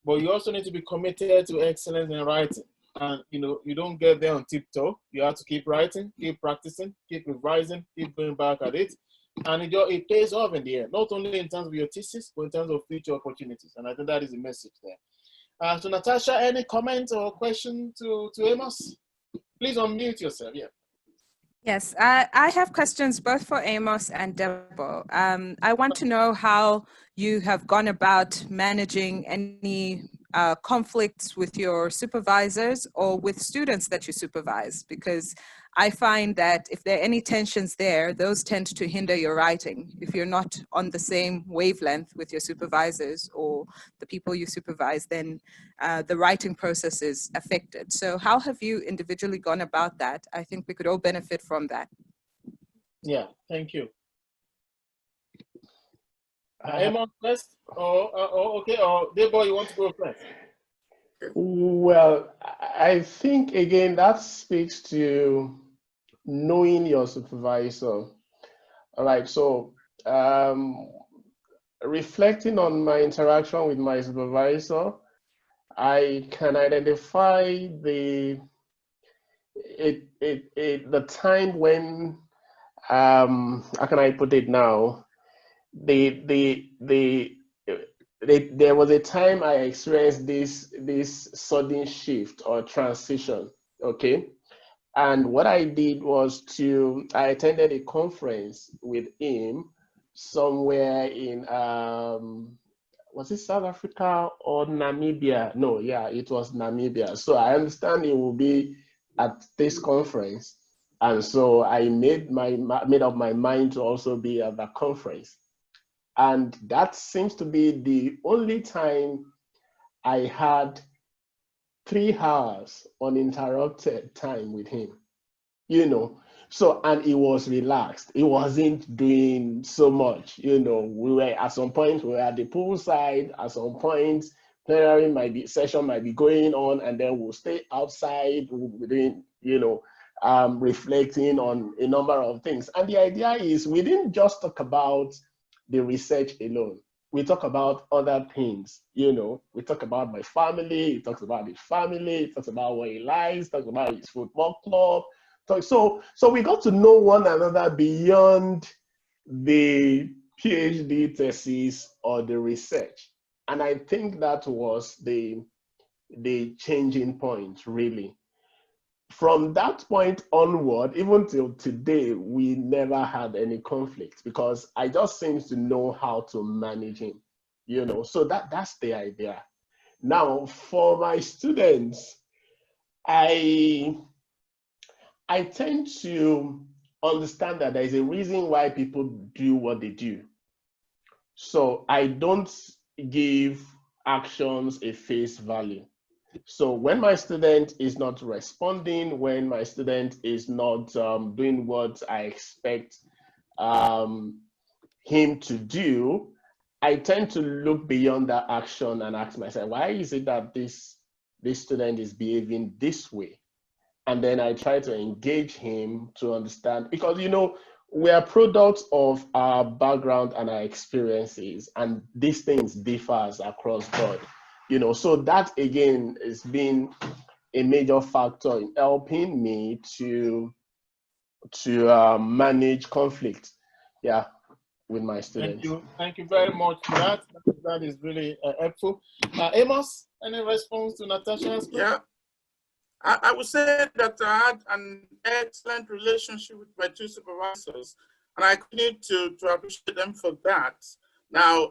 But you also need to be committed to excellence in writing. And, you don't get there on tiptoe. You have to keep writing, keep practicing, keep revising, keep going back at it. And it pays off in the end, not only in terms of your thesis, but in terms of future opportunities. And I think that is the message there. So Natasha, any comment or question to Amos? Please unmute yourself, yeah. Yes, I have questions both for Amos and Deborah. I want to know how you have gone about managing any conflicts with your supervisors or with students that you supervise, because I find that if there are any tensions there, those tend to hinder your writing. If you're not on the same wavelength with your supervisors or the people you supervise, then the writing process is affected. So how have you individually gone about that? I think we could all benefit from that. Yeah, thank you. Amos first, okay, or Deborah, you want to go first? Well, I think, again, that speaks to knowing your supervisor. All right, so reflecting on my interaction with my supervisor, I can identify the time when, how can I put it now? There was a time I experienced this sudden shift or transition, okay? And what I did was I attended a conference with him somewhere in, was it South Africa or Namibia? No, yeah, it was Namibia. So I understand it will be at this conference. And so I made up my mind to also be at that conference. And that seems to be the only time I had 3 hours uninterrupted time with him, So, and he was relaxed. He wasn't doing so much, We were, at some point, we were at the poolside. At some point, plenary session might be going on, and then we'll stay outside, we'll be doing, reflecting on a number of things. And the idea is we didn't just talk about the research alone. We talk about other things, We talk about my family, he talks about his family, he talks about where he lies, talks about his football club. So we got to know one another beyond the PhD thesis or the research. And I think that was the changing point, really. From that point onward, even till today, we never had any conflict because I just seem to know how to manage him, So that's the idea. Now, for my students, I tend to understand that there is a reason why people do what they do. So I don't give actions a face value. So when my student is not responding, when my student is not doing what I expect him to do, I tend to look beyond that action and ask myself, why is it that this student is behaving this way? And then I try to engage him to understand, because, you know, we are products of our background and our experiences, and these things differ across board, you know. So that again has been a major factor in helping me to manage conflict, yeah, with my students. Thank you very much for that. That is really helpful. Amos, any response to Natasha's question? Yeah, I would say that I had an excellent relationship with my two supervisors, and I need to appreciate them for that. Now,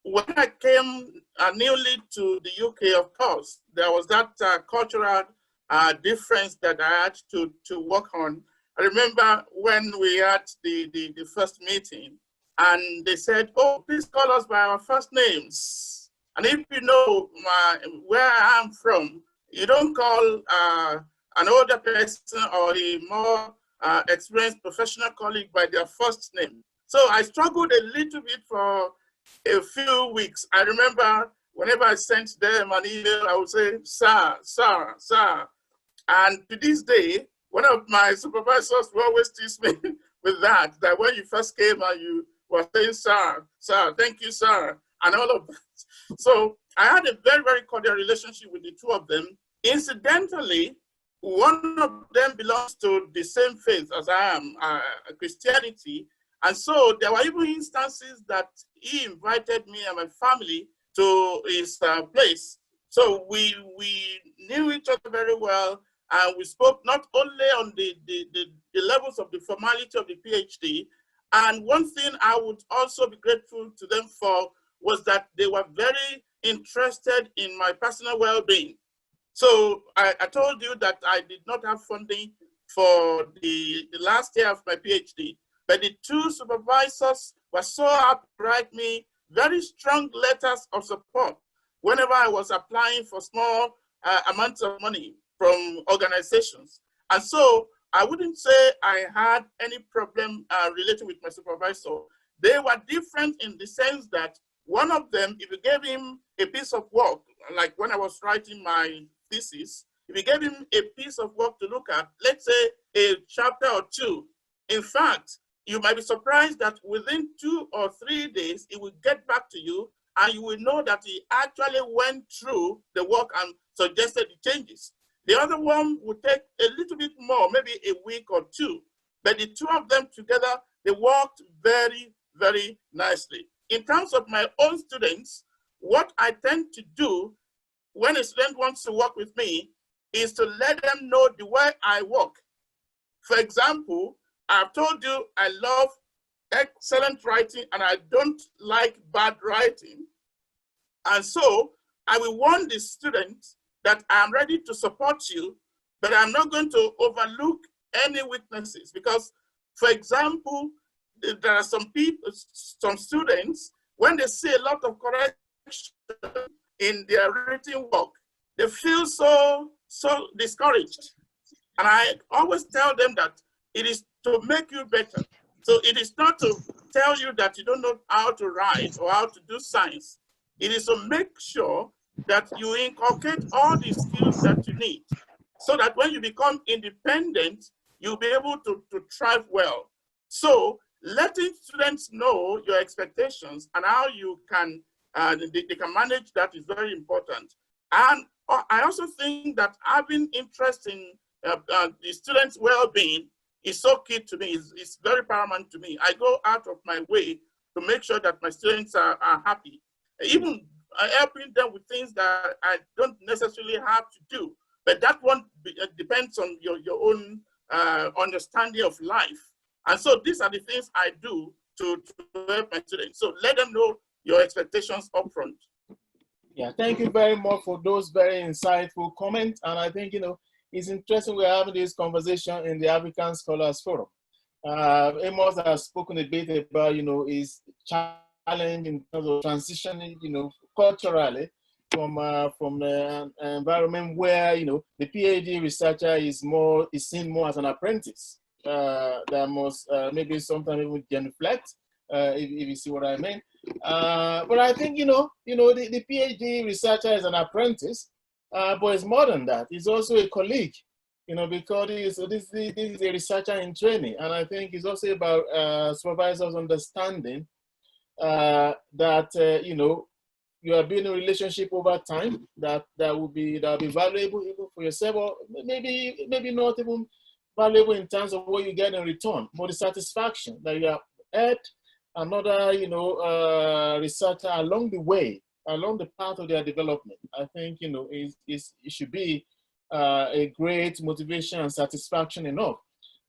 when I came newly to the UK, of course, there was that cultural difference that I had to work on. I remember when we had the first meeting, and they said, "Oh, please call us by our first names." And if you know where I am from, you don't call an older person or a more experienced professional colleague by their first name. So I struggled a little bit for a few weeks. I remember whenever I sent them an email, I would say, "Sir, sir, sir." And to this day, one of my supervisors will always tease me with that when you first came and you were saying, "Sir, sir, thank you, sir," and all of that. So I had a very, very cordial relationship with the two of them. Incidentally, one of them belongs to the same faith as I am, Christianity. And so there were even instances that he invited me and my family to his place. So we knew each other very well, and we spoke not only on the levels of the formality of the PhD. And one thing I would also be grateful to them for was that they were very interested in my personal well-being. So I told you that I did not have funding for the last year of my PhD, but the two supervisors were so happy to write me very strong letters of support whenever I was applying for small amounts of money from organizations. And so I wouldn't say I had any problem relating with my supervisor. They were different in the sense that one of them, if you gave him a piece of work, like when I was writing my thesis, if you gave him a piece of work to look at, let's say a chapter or two, in fact, you might be surprised that within 2 or 3 days, he will get back to you, and you will know that he actually went through the work and suggested the changes. The other one would take a little bit more, maybe a week or two, but the two of them together, they worked very, very nicely. In terms of my own students, what I tend to do when a student wants to work with me is to let them know the way I work. For example, I've told you I love excellent writing and I don't like bad writing. And so I will warn the students that I'm ready to support you, but I'm not going to overlook any weaknesses, because, for example, there are some students, when they see a lot of correction in their written work, they feel so discouraged. And I always tell them that it is to make you better. So it is not to tell you that you don't know how to write or how to do science. It is to make sure that you inculcate all the skills that you need, so that when you become independent, you'll be able to thrive well. So letting students know your expectations and how you can, they can manage that is very important. And I also think that having interest in the students' well-being is so key to me, it's very paramount to me. I go out of my way to make sure that my students are happy, even helping them with things that I don't necessarily have to do. But that one depends on your own understanding of life. And so these are the things I do to help my students. So let them know your expectations up front. Yeah, thank you very much for those very insightful comments. And I think, it's interesting we're having this conversation in the African Scholars Forum. Amos has spoken a bit about, his challenge in terms of transitioning, culturally from an environment where, you know, the PhD researcher is seen more as an apprentice that must maybe sometimes even genuflect, if you see what I mean. But I think, the PhD researcher is an apprentice, but it's more than that. It's also a colleague, because this is a researcher in training. And I think it's also about supervisors understanding that, you are building a relationship over time that will be valuable even for yourself, or maybe not even valuable in terms of what you get in return, but the satisfaction that you have had another, researcher along the way, along the path of their development. I think, it should be a great motivation and satisfaction enough.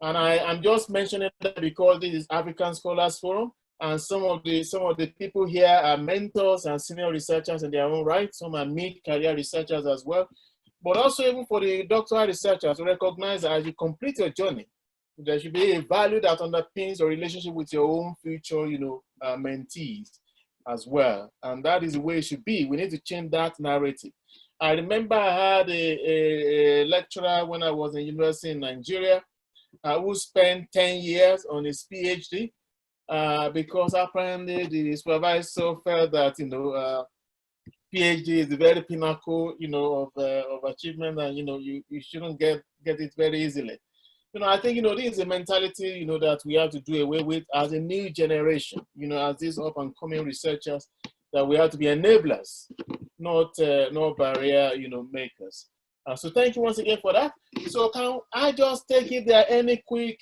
And I'm just mentioning that because this is African Scholars Forum, and some of the people here are mentors and senior researchers in their own right. Some are mid-career researchers as well. But also even for the doctoral researchers to recognize that as you complete your journey, there should be a value that underpins your relationship with your own future, mentees as well. And that is the way it should be. We need to change that narrative. I remember I had a lecturer when I was in university in Nigeria who spent 10 years on his PhD because apparently the supervisor felt that, PhD is the very pinnacle, of achievement, and, you shouldn't get it very easily. I think, this is a mentality, that we have to do away with as a new generation, as these up and coming researchers, that we have to be enablers, not barrier, makers. So thank you once again for that. So can I just take if there are any quick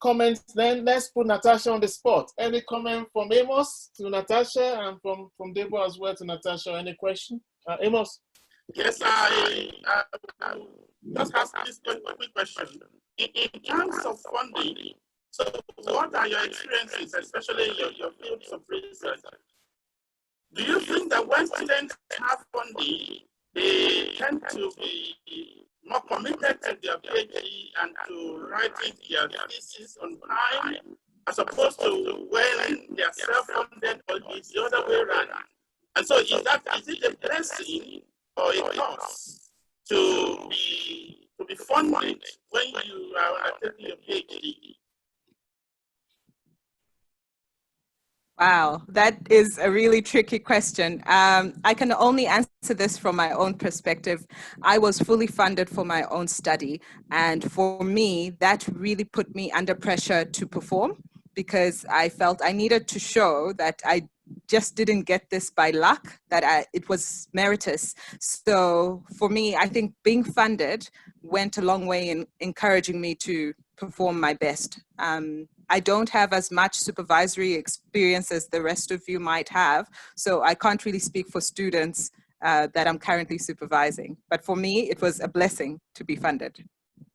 comments? Then let's put Natasha on the spot. Any comment from Amos to Natasha, and from Deborah as well to Natasha? Any question? Amos? Yes, I just ask this quick question. In terms of funding, so what are your experiences, especially your fields of research? Do you think that when students have funding, they tend to be more committed to their PhD and to writing their thesis on time, as opposed to when they are self-funded, or it's the other way around? And so is it a blessing or a curse to be funded when you are undertaking your PhD? Wow, that is a really tricky question. I can only answer this from my own perspective. I was fully funded for my own study. And for me, that really put me under pressure to perform, because I felt I needed to show that I just didn't get this by luck, that it was meritorious. So for me, I think being funded went a long way in encouraging me to perform my best. I don't have as much supervisory experience as the rest of you might have, so I can't really speak for students that I'm currently supervising. But for me, it was a blessing to be funded.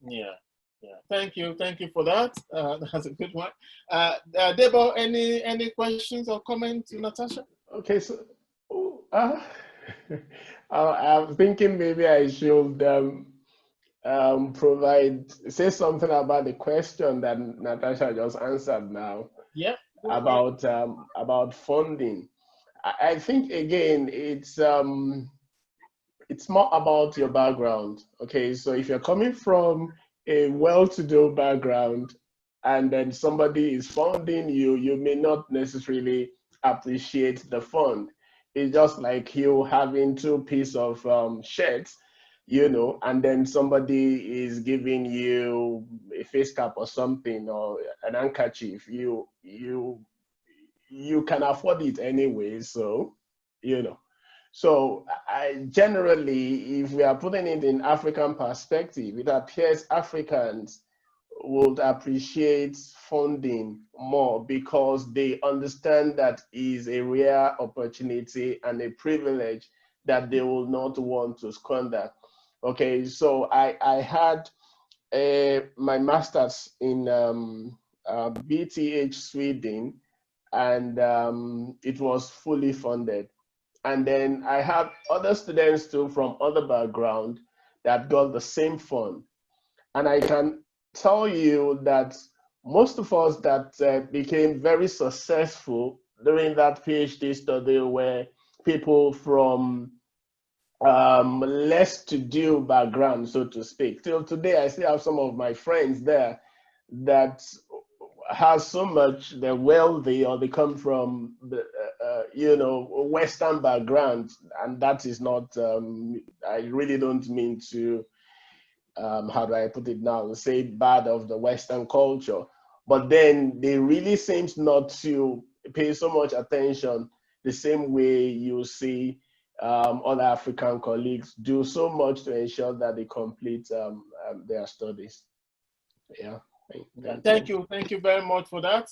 Yeah. Thank you for that. That's a good one. Deborah, any questions or comments to Natasha? Okay, so I'm thinking maybe I should say something about the question that Natasha just answered now. Yeah. About funding. I think again it's more about your background. Okay, so if you're coming from a well-to-do background and then somebody is funding you, you may not necessarily appreciate the fund. It's just like you having 2 pieces of shirts, and then somebody is giving you a face cap or something, or an handkerchief. You can afford it anyway, so So generally, if we are putting it in African perspective, it appears Africans would appreciate funding more because they understand that is a rare opportunity and a privilege that they will not want to squander. Okay, so I had my master's in BTH Sweden, and it was fully funded. And then I have other students too from other background that got the same fund. And I can tell you that most of us that became very successful during that PhD study were people from less to-do background, so to speak. Till today, I still have some of my friends there that has so much, they're wealthy or they come from the, Western background, and that is not, I really don't mean to, how do I put it now, say bad of the Western culture, but then they really seems not to pay so much attention the same way you see other African colleagues do so much to ensure that they complete their studies. Yeah. Thank you very much for that.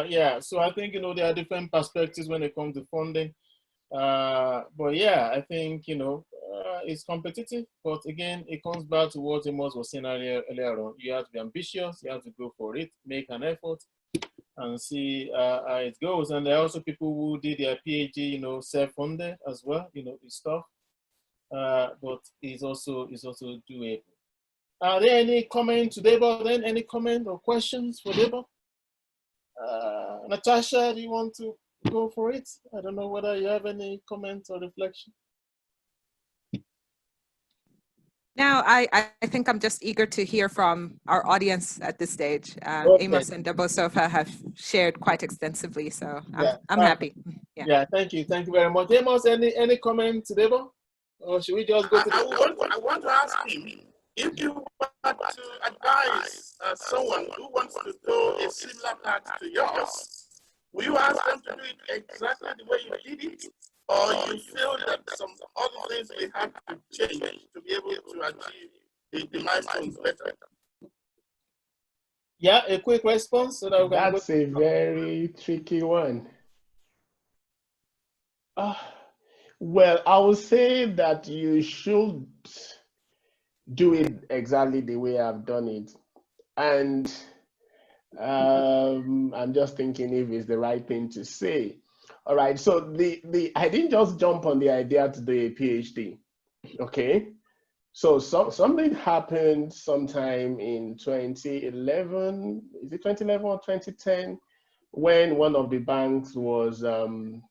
Yeah, so I think, there are different perspectives when it comes to funding. But yeah, I think, it's competitive, but again, it comes back to what Amos was saying earlier on. You have to be ambitious, you have to go for it, make an effort, and see how it goes. And there are also people who did their PhD, self-funded as well, it's tough, but it's also doable. Are there any comments today about then? Any comment or questions for Debo? Natasha, do you want to go for it? I don't know whether you have any comments or reflection. Now, I think I'm just eager to hear from our audience at this stage. Okay. Amos and Debo so far have shared quite extensively, so I'm happy. Yeah, thank you very much. Amos, any comment to Debo? Or should we just go to I want to ask him, if you were to advise someone who wants to do a similar path to yours, will you ask them to do it exactly the way you did it? Or you feel that some other things they have to change to be able to achieve the milestones better? Yeah, a quick response. So that That's a very tricky one. Well, I would say that you should do it exactly the way I've done it. And I'm just thinking if it's the right thing to say. All right, so I didn't just jump on the idea to do a PhD, okay? So something happened sometime in 2011, is it 2011 or 2010, when one of the banks was, CBN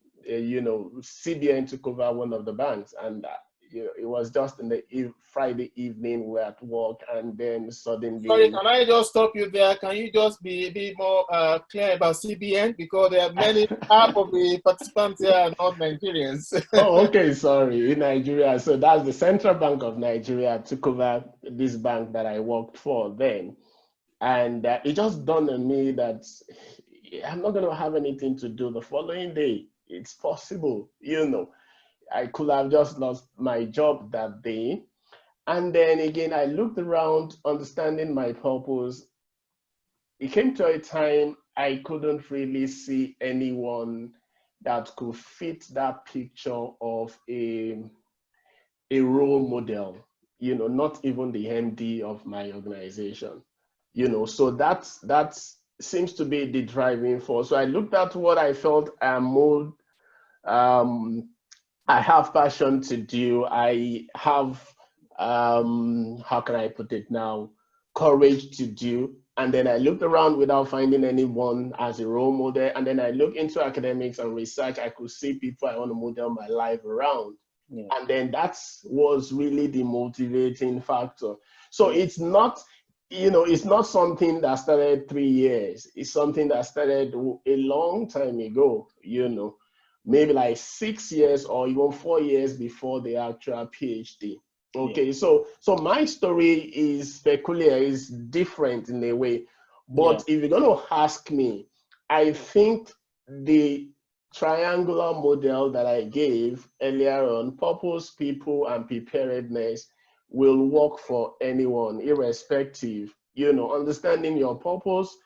took over one of the banks, and it was just in the Friday evening, we're at work, and then suddenly... Sorry, can I just stop you there? Can you just be a bit more clear about CBN? Because there are many, half of the participants here are not Nigerians. Oh, okay, sorry, in Nigeria. So that's the Central Bank of Nigeria took over this bank that I worked for then. And it just dawned on me that I'm not going to have anything to do the following day. It's possible, I could have just lost my job that day. And then again, I looked around, understanding my purpose. It came to a time I couldn't really see anyone that could fit that picture of a role model, not even the MD of my organization, so that seems to be the driving force. So I looked at what I felt I have passion to do. I have, how can I put it now, courage to do. And then I looked around without finding anyone as a role model. And then I looked into academics and research. I could see people I want to model my life around. Yeah. And then that was really the motivating factor. So it's not, it's not something that started 3 years. It's something that started a long time ago, maybe like 6 years or even 4 years before the actual PhD. Okay, yeah. So my story is peculiar, is different in a way. But if you're going to ask me, I think the triangular model that I gave earlier on, purpose, people, and preparedness, will work for anyone, irrespective. Understanding your purpose,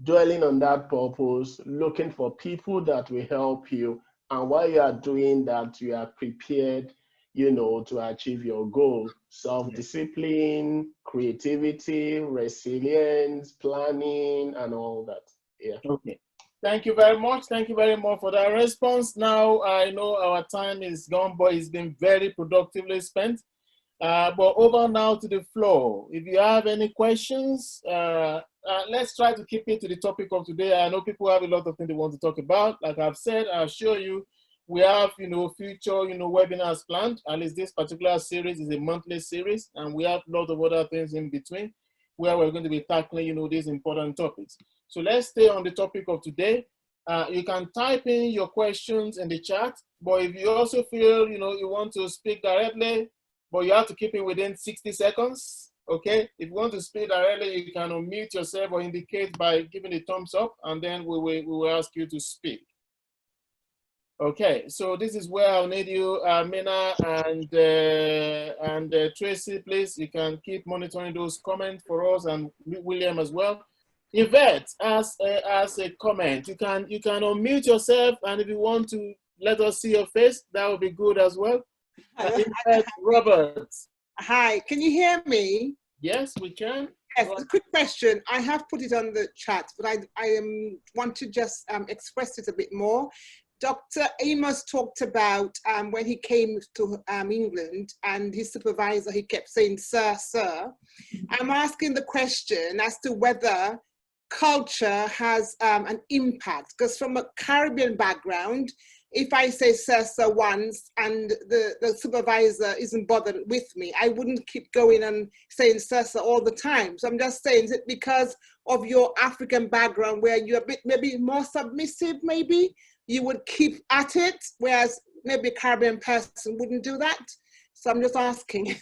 dwelling on that purpose, looking for people that will help you. And while you are doing that, you are prepared, to achieve your goal. Self-discipline, creativity, resilience, planning, and all that. Yeah. Okay. Thank you very much. Thank you very much for that response. Now, I know our time is gone, but it's been very productively spent. But over now to the floor. If you have any questions, let's try to keep it to the topic of today. I know people have a lot of things they want to talk about. Like I've said, I'll show you, We have, future, webinars planned. At least this particular series is a monthly series, and we have a lot of other things in between where we're going to be tackling, these important topics. So let's stay on the topic of today. You can type in your questions in the chat, but if you also feel, you want to speak directly, but you have to keep it within 60 seconds, okay? If you want to speak directly, you can unmute yourself or indicate by giving a thumbs up, and then we will ask you to speak. Okay, so this is where I'll need you, Mina and Tracy, please. You can keep monitoring those comments for us, and William as well. Yvette, as a comment, you can unmute yourself, and if you want to let us see your face, that would be good as well. Yvette Roberts. Hi, can you hear me? Yes, we can. Yes, a quick question. I have put it on the chat, but I want to just express it a bit more. Dr. Amos talked about when he came to England, and his supervisor, he kept saying, sir, sir. I'm asking the question as to whether culture has an impact, because from a Caribbean background, if I say sir, sir once and the supervisor isn't bothered with me, I wouldn't keep going and saying sir, sir all the time. So I'm just saying, is it because of your African background where you're a bit maybe more submissive, maybe? You would keep at it, whereas maybe a Caribbean person wouldn't do that. So I'm just asking.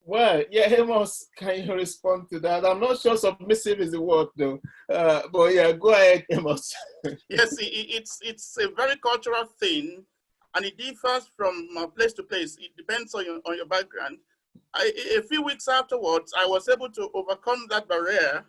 Well, yeah, Amos, can you respond to that? I'm not sure submissive is the word though, but yeah, go ahead, Amos. Yes, it's a very cultural thing, and it differs from place to place. It depends on your background. A few weeks afterwards, I was able to overcome that barrier,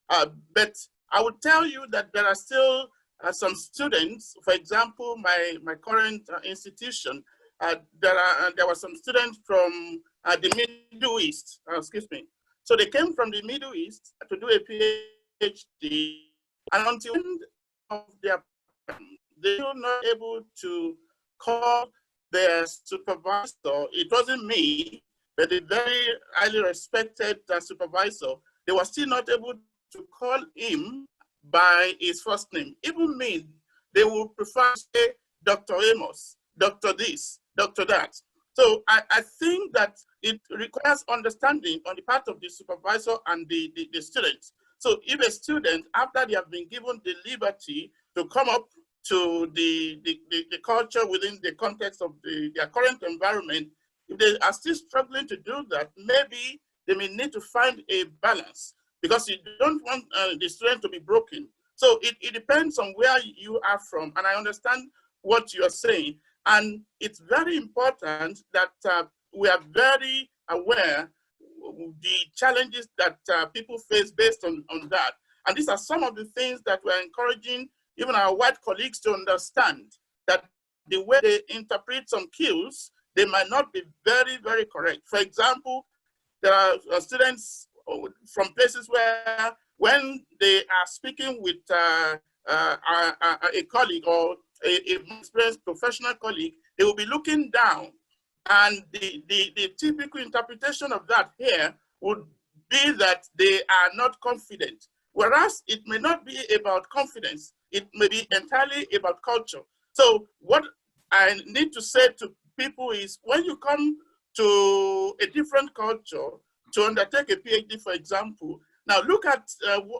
but I would tell you that there are still some students, for example, my current institution, there were some students from the Middle East, excuse me. So they came from the Middle East to do a PhD, and until the end of their program, they were not able to call their supervisor. It wasn't me, but a very highly respected supervisor. They were still not able to call him by his first name. Even me, they would prefer to say Dr. Amos, Dr. this, Dr. that. So I think that it requires understanding on the part of the supervisor and the students. So if a student, after they have been given the liberty to come up to the culture within the context of their current environment, if they are still struggling to do that, maybe they may need to find a balance, because you don't want the student to be broken. So it depends on where you are from, and I understand what you are saying. And it's very important that we are very aware of the challenges that people face based on that. And these are some of the things that we're encouraging even our white colleagues to understand, that the way they interpret some cues, they might not be very, very correct. For example, there are students from places where when they are speaking with a colleague or a experienced professional colleague, they will be looking down. And the typical interpretation of that here would be that they are not confident. Whereas it may not be about confidence, it may be entirely about culture. So what I need to say to people is, when you come to a different culture to undertake a PhD, for example, now look at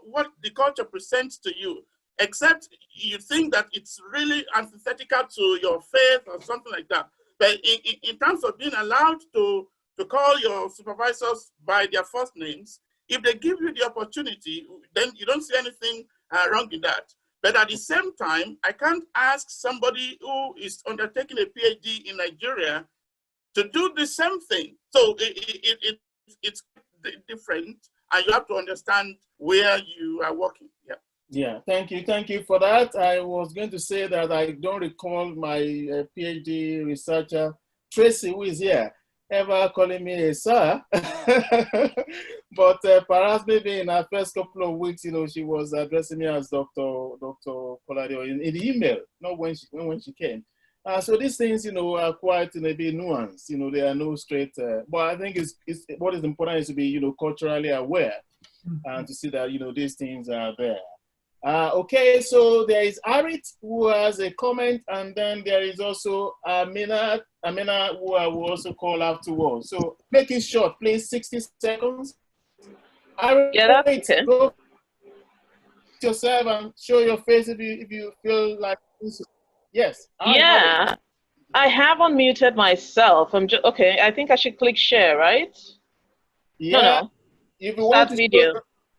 what the culture presents to you, except you think that it's really antithetical to your faith or something like that. But in terms of being allowed to call your supervisors by their first names, if they give you the opportunity, then you don't see anything wrong in that. But at the same time, I can't ask somebody who is undertaking a PhD in Nigeria to do the same thing. So it's different, and you have to understand where you are working. Yeah. Yeah, thank you for that. I was going to say that I don't recall my PhD researcher, Tracy, who is here, ever calling me a sir. But perhaps maybe in our first couple of weeks, she was addressing me as Dr. Colade in the email, not when she came. So these things, are quite maybe nuanced. They are no straight. But I think it's what is important is to be, culturally aware, and to see that these things are there. Okay, so there is Arit who has a comment, and then there is also Amina who I will also call afterwards. So make it short, please, 60 seconds. Arit, Yeah, that's okay. go yourself and show your face if you feel like this. Yes. Yeah, I have unmuted myself. I'm just okay. I think I should click share, right? Yeah. No. If you Start want to video.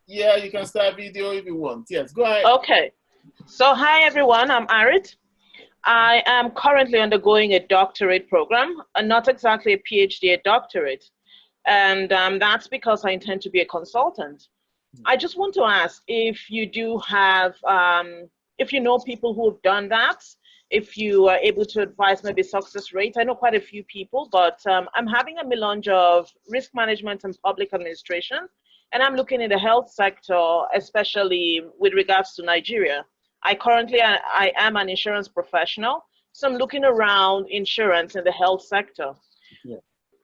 Yeah, you can start video if you want. Yes, go ahead. Okay. So hi everyone, I'm Arit. I am currently undergoing a doctorate program, not exactly a PhD, a doctorate. And that's because I intend to be a consultant. I just want to ask if you do have, if you know people who have done that, if you are able to advise maybe success rate. I know quite a few people, but I'm having a melange of risk management and public administration, and I'm looking in the health sector, especially with regards to Nigeria. I am an insurance professional, so I'm looking around insurance in the health sector. Yeah.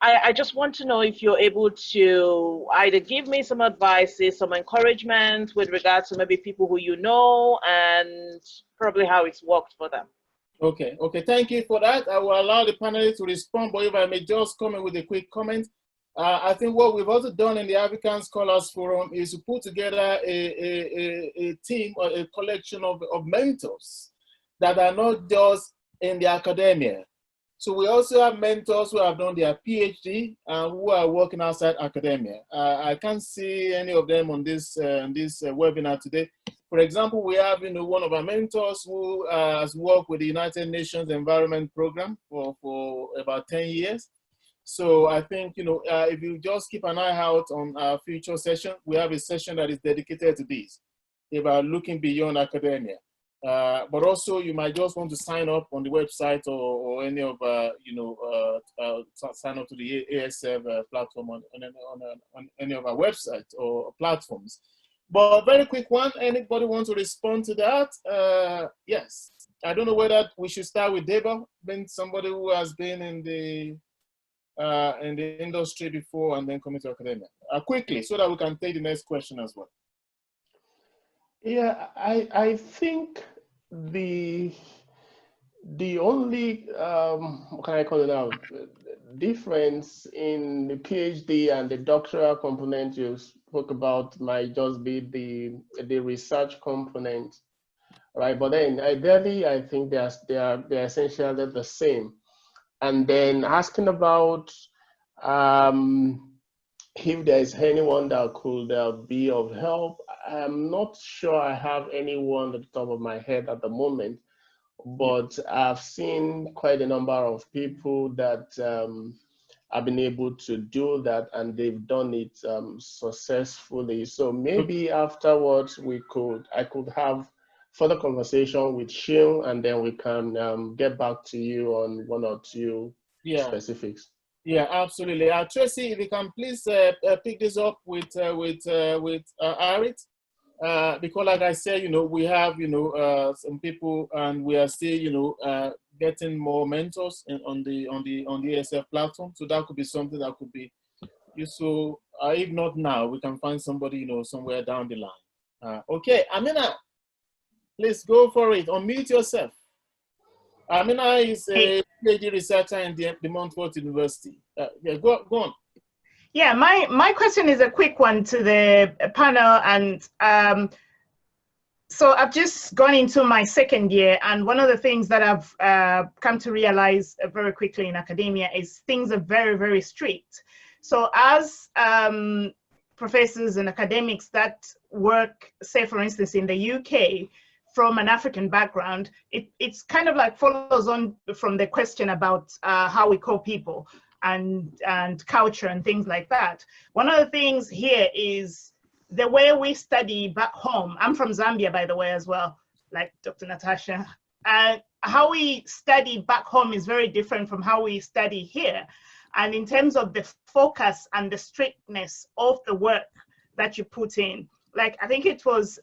I just want to know if you're able to either give me some advice, some encouragement with regards to maybe people who you know and probably how it's worked for them. Okay, thank you for that. I will allow the panelists to respond, but if I may just come in with a quick comment. I think what we've also done in the African Scholars Forum is to put together a team or a collection of mentors that are not just in the academia. So we also have mentors who have done their PhD and who are working outside academia. I can't see any of them on this webinar today. For example, we have one of our mentors who has worked with the United Nations Environment Program for about 10 years. So I think if you just keep an eye out on our future session, we have a session that is dedicated to this, about looking beyond academia. But also you might just want to sign up on the website or any of sign up to the ASF platform on any of our websites or platforms. But a very quick one, anybody want to respond to that? Yes, I don't know whether we should start with Deba, being somebody who has been in the industry before and then coming to academia. Quickly, so that we can take the next question as well. Yeah, I think the only what can I call it now, difference in the PhD and the doctoral component you spoke about might just be the research component, right? But then ideally, I think they're essentially the same. And then asking about if there's anyone that could be of help, I'm not sure I have anyone at the top of my head at the moment, but I've seen quite a number of people that have been able to do that, and they've done it successfully. So maybe afterwards I could have further conversation with Shil, and then we can get back to you on one or two specifics. Yeah, absolutely. Tracy, if you can please pick this up with Arit, because like I said, we have some people, and we are still getting more mentors on the ASF platform. So that could be something that could be useful. If not now, we can find somebody somewhere down the line. Okay, Amina, please go for it. Unmute yourself. Amina is a PhD researcher in the Montfort University. Yeah, go on. Yeah, my question is a quick one to the panel, and so I've just gone into my second year, and one of the things that I've come to realize very quickly in academia is things are very, very strict. So as professors and academics that work, say for instance in the UK, from an African background, it's kind of like follows on from the question about how we call people and culture and things like that. One of the things here is the way we study back home. I'm from Zambia, by the way, as well, like Dr. Natasha. How we study back home is very different from how we study here. And in terms of the focus and the strictness of the work that you put in, like I think it was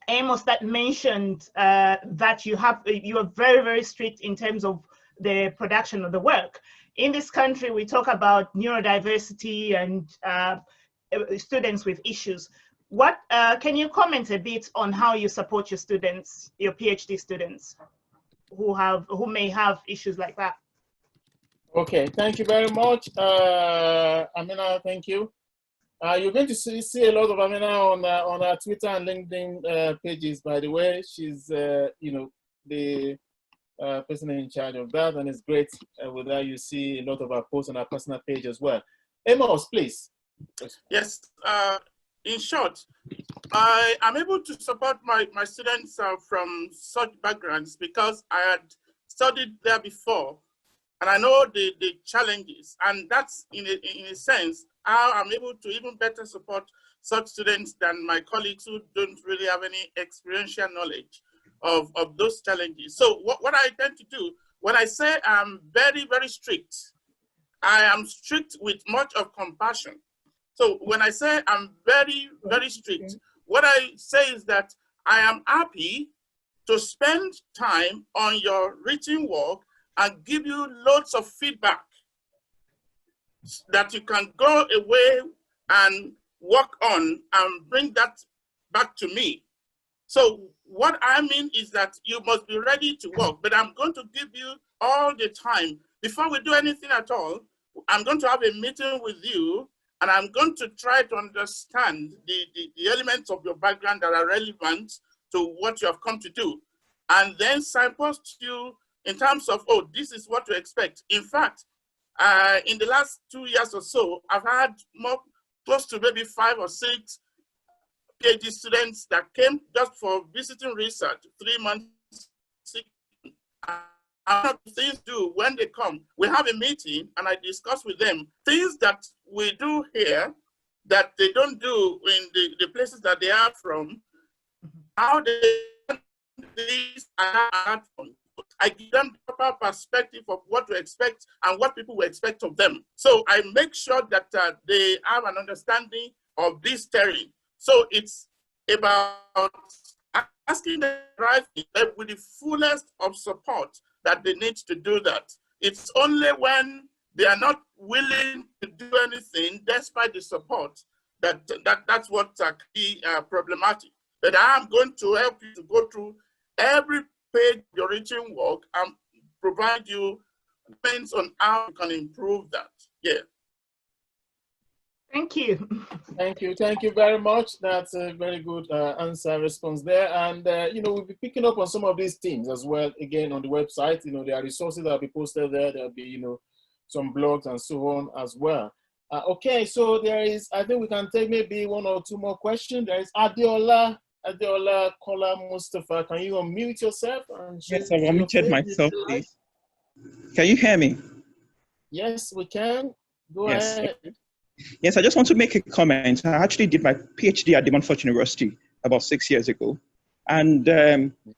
Amos that mentioned that you are very, very strict in terms of the production of the work. In this country, we talk about neurodiversity and students with issues. What can you comment a bit on how you support your students, your PhD students, who may have issues like that? Okay, thank you very much, Amina. Thank you. You're going to see a lot of Amina on our Twitter and LinkedIn pages. By the way, she's the person in charge of that, and it's great. With that, you see a lot of our posts on our personal page as well. Amos, please. Yes. In short, I am able to support my students from such backgrounds because I had studied there before, and I know the challenges, and that's in a sense how I'm able to even better support such students than my colleagues who don't really have any experiential knowledge of those challenges. So what I tend to do, when I say I'm very, very strict, I am strict with much of compassion. So when I say I'm very, very strict, what I say is that I am happy to spend time on your written work and give you loads of feedback that you can go away and work on and bring that back to me. So what I mean is that you must be ready to work, but I'm going to give you all the time. Before we do anything at all, I'm going to have a meeting with you, and I'm going to try to understand the elements of your background that are relevant to what you have come to do, and then signpost you in terms of, oh, this is what to expect. In fact, in the last 2 years or so, I've had close to maybe 5 or 6 PhD students that came just for visiting research, 3 months, 6 months. And things do when they come, we have a meeting and I discuss with them things that we do here that they don't do in the places that they are from, how they these are from. I give them the proper perspective of what to expect and what people will expect of them. So I make sure that they have an understanding of this terrain. So it's about asking them with the fullest of support that they need to do that. It's only when they are not willing to do anything despite the support that's what's key problematic. But I'm going to help you to go through every page of your written work and provide you points on how you can improve that. Yeah. Thank you. Thank you very much. That's a very good response there. And we'll be picking up on some of these themes as well. Again, on the website, there are resources that will be posted there. There'll be, some blogs and so on as well. Okay, so there is, I think we can take maybe 1 or 2 more questions. There is Adeola Kola Mustafa. Can you unmute yourself? And yes, I've unmuted myself, please. Can you hear me? Yes, we can. Go ahead. Yes, I just want to make a comment. I actually did my PhD at the Montfort University about 6 years ago. And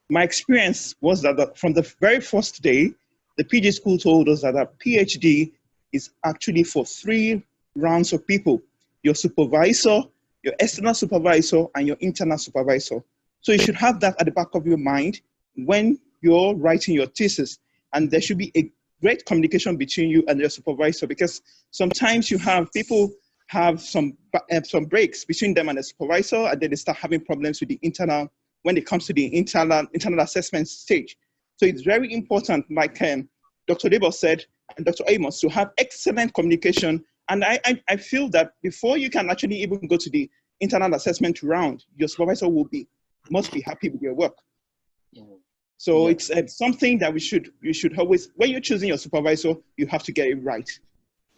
my experience was that from the very first day, the PhD school told us that a PhD is actually for 3 rounds of people: your supervisor, your external supervisor, and your internal supervisor. So you should have that at the back of your mind when you're writing your thesis. And there should be a great communication between you and your supervisor, because sometimes you have people have some breaks between them and the supervisor, and then they start having problems with the internal when it comes to the internal assessment stage. So it's very important, like Dr. Debo said, and Dr. Amos, to have excellent communication. And I feel that before you can actually even go to the internal assessment round, your supervisor must be happy with your work. So it's something that you should always, when you're choosing your supervisor, you have to get it right.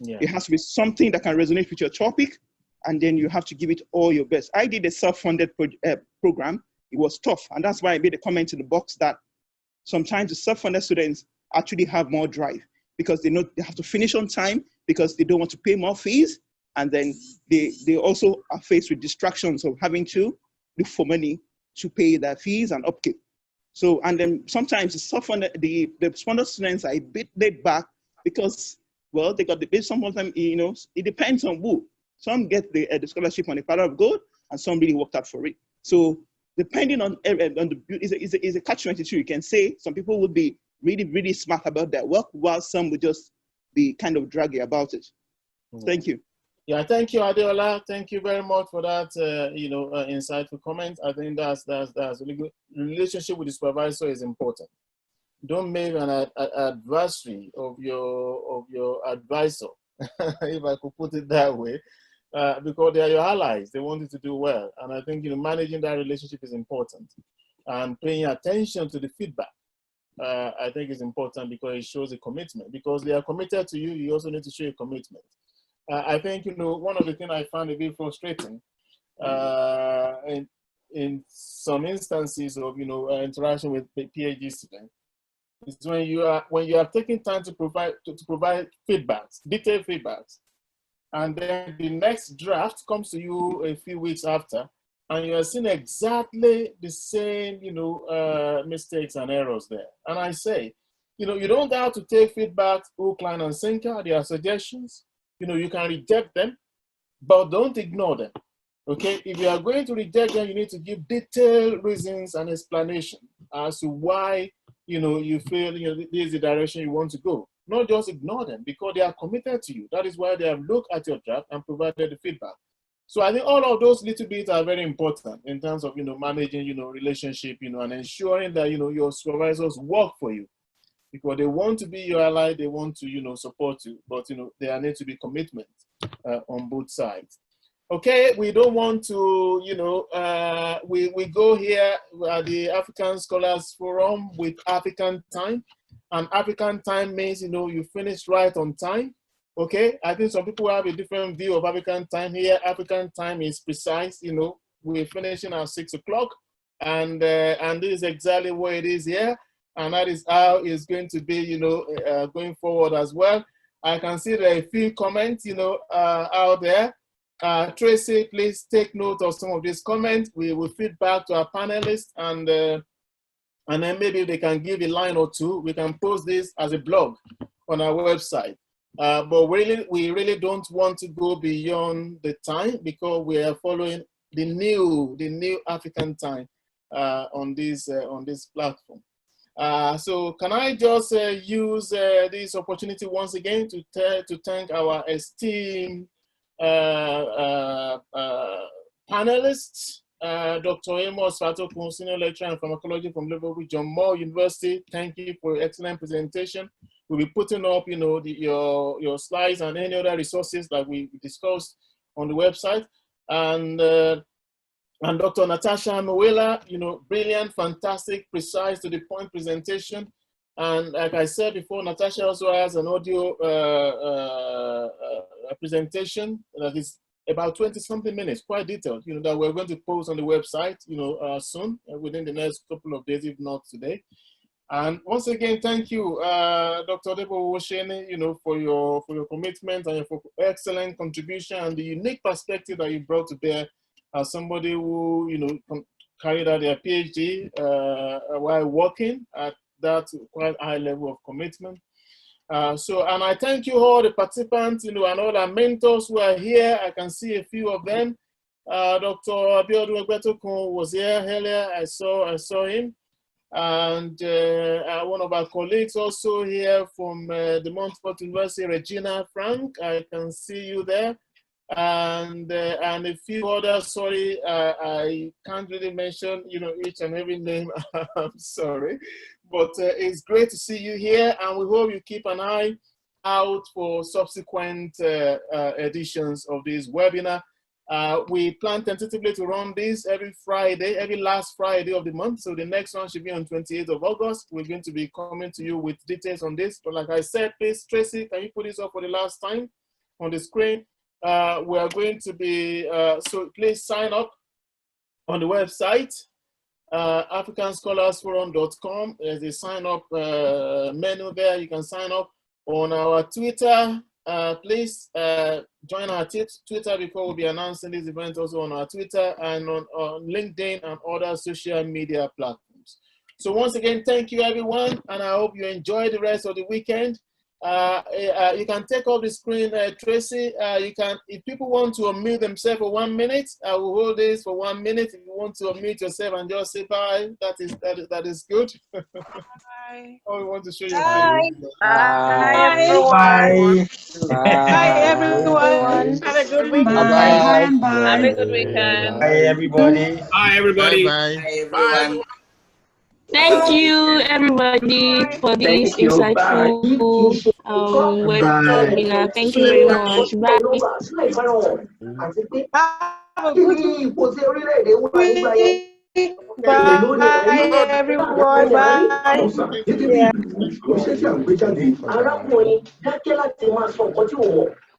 It has to be something that can resonate with your topic, and then you have to give it all your best. I did a self-funded program. It was tough, and that's why I made a comment in the box that sometimes the self-funded students actually have more drive, because they know they have to finish on time, because they don't want to pay more fees, and then they also are faced with distractions of having to look for money to pay their fees and upkeep. So, and then sometimes the self-funded students are a bit laid back because, well, they got the base. Some of them, it depends on who. Some get the scholarship on the platter of gold, and some really worked out for it. So, depending on is a catch-22. You can say some people would be really, really smart about their work, while some would just be kind of draggy about it. Thank you. Yeah, thank you, Adeola. Thank you very much for that, insightful comment. I think that's really good. Relationship with the supervisor is important. Don't make an adversary of your advisor, if I could put it that way, because they are your allies. They want you to do well, and I think managing that relationship is important, and paying attention to the feedback. I think is important because it shows a commitment. Because they are committed to you, you also need to show a commitment. I think one of the things I found a bit frustrating in some instances of interaction with PhD students is when you are taking time to provide feedbacks, detailed feedbacks, and then the next draft comes to you a few weeks after, and you are seeing exactly the same mistakes and errors there. And I say, you don't have to take feedback hook, line, and sinker. There are suggestions. You can reject them, but don't ignore them. Okay, if you are going to reject them, you need to give detailed reasons and explanation as to why you feel this is the direction you want to go. Not just ignore them because they are committed to you. That is why they have looked at your draft and provided the feedback. So I think all of those little bits are very important in terms of managing relationship and ensuring that your supervisors work for you, because they want to be your ally, they want to support you, but there needs to be commitment on both sides. Okay, we don't want to we go here at the African Scholars Forum with African time, and African time means you finish right on time. Okay, I think some people have a different view of African time here. African time is precise. We're finishing at 6 o'clock, and this is exactly what it is here. And that is how it's going to be, going forward as well. I can see there are a few comments, out there. Tracy, please take note of some of these comments. We will feed back to our panelists, and then maybe they can give a line or two. We can post this as a blog on our website. But we really don't want to go beyond the time because we are following the new African time on this platform. So can I just use this opportunity once again to thank our esteemed panelists, Dr. Amos Fatokun, Senior Lecturer in Pharmacology from Liverpool, John Moore University. Thank you for your excellent presentation. We'll be putting up, your slides and any other resources that we discussed on the website. And Dr. Natasha Mueller, brilliant, fantastic, precise, to the point presentation. And like I said before, Natasha also has an audio presentation that is about 20-something minutes, quite detailed, that we're going to post on the website, soon, within the next couple of days, if not today. And once again, thank you, Dr. Debo Woshene, for your commitment and for excellent contribution and the unique perspective that you brought to bear as somebody who, carried out their PhD while working at that quite high level of commitment. And I thank you all the participants, and all our mentors who are here. I can see a few of them. Dr. Abiodun Ogbetokun was here earlier. I saw him. And one of our colleagues also here from the Montfort University, Regina Frank. I can see you there. And a few others. Sorry, I can't really mention each and every name. I'm sorry, but it's great to see you here, and we hope you keep an eye out for subsequent editions of this webinar. We plan tentatively to run this every last Friday of the month. So the next one should be on 28th of August. We're going to be coming to you with details on this. But like I said, please, Tracy, can you put this up for the last time on the screen? We are going to be, so please sign up on the website, africanscholarsforum.com. There's a sign up menu there. You can sign up on our Twitter. Please join our Twitter because we'll be announcing this event also on our Twitter and on LinkedIn and other social media platforms. So once again, thank you everyone, and I hope you enjoy the rest of the weekend. You can take off the screen, Tracy. You can, if people want to unmute themselves for 1 minute, I will hold this for 1 minute. If you want to unmute yourself and just say bye, that is good. Bye. Oh, we want to show you. Bye. Bye, Bye. everyone. Bye, everyone. Have a good weekend. Bye. Have a good weekend. Bye, everybody. Bye, everybody. Bye. Bye, everyone. Thank you, everybody, for this insightful webinar. Thank you very much. Bye. Have a good week. Bye, everyone. Bye. Yeah.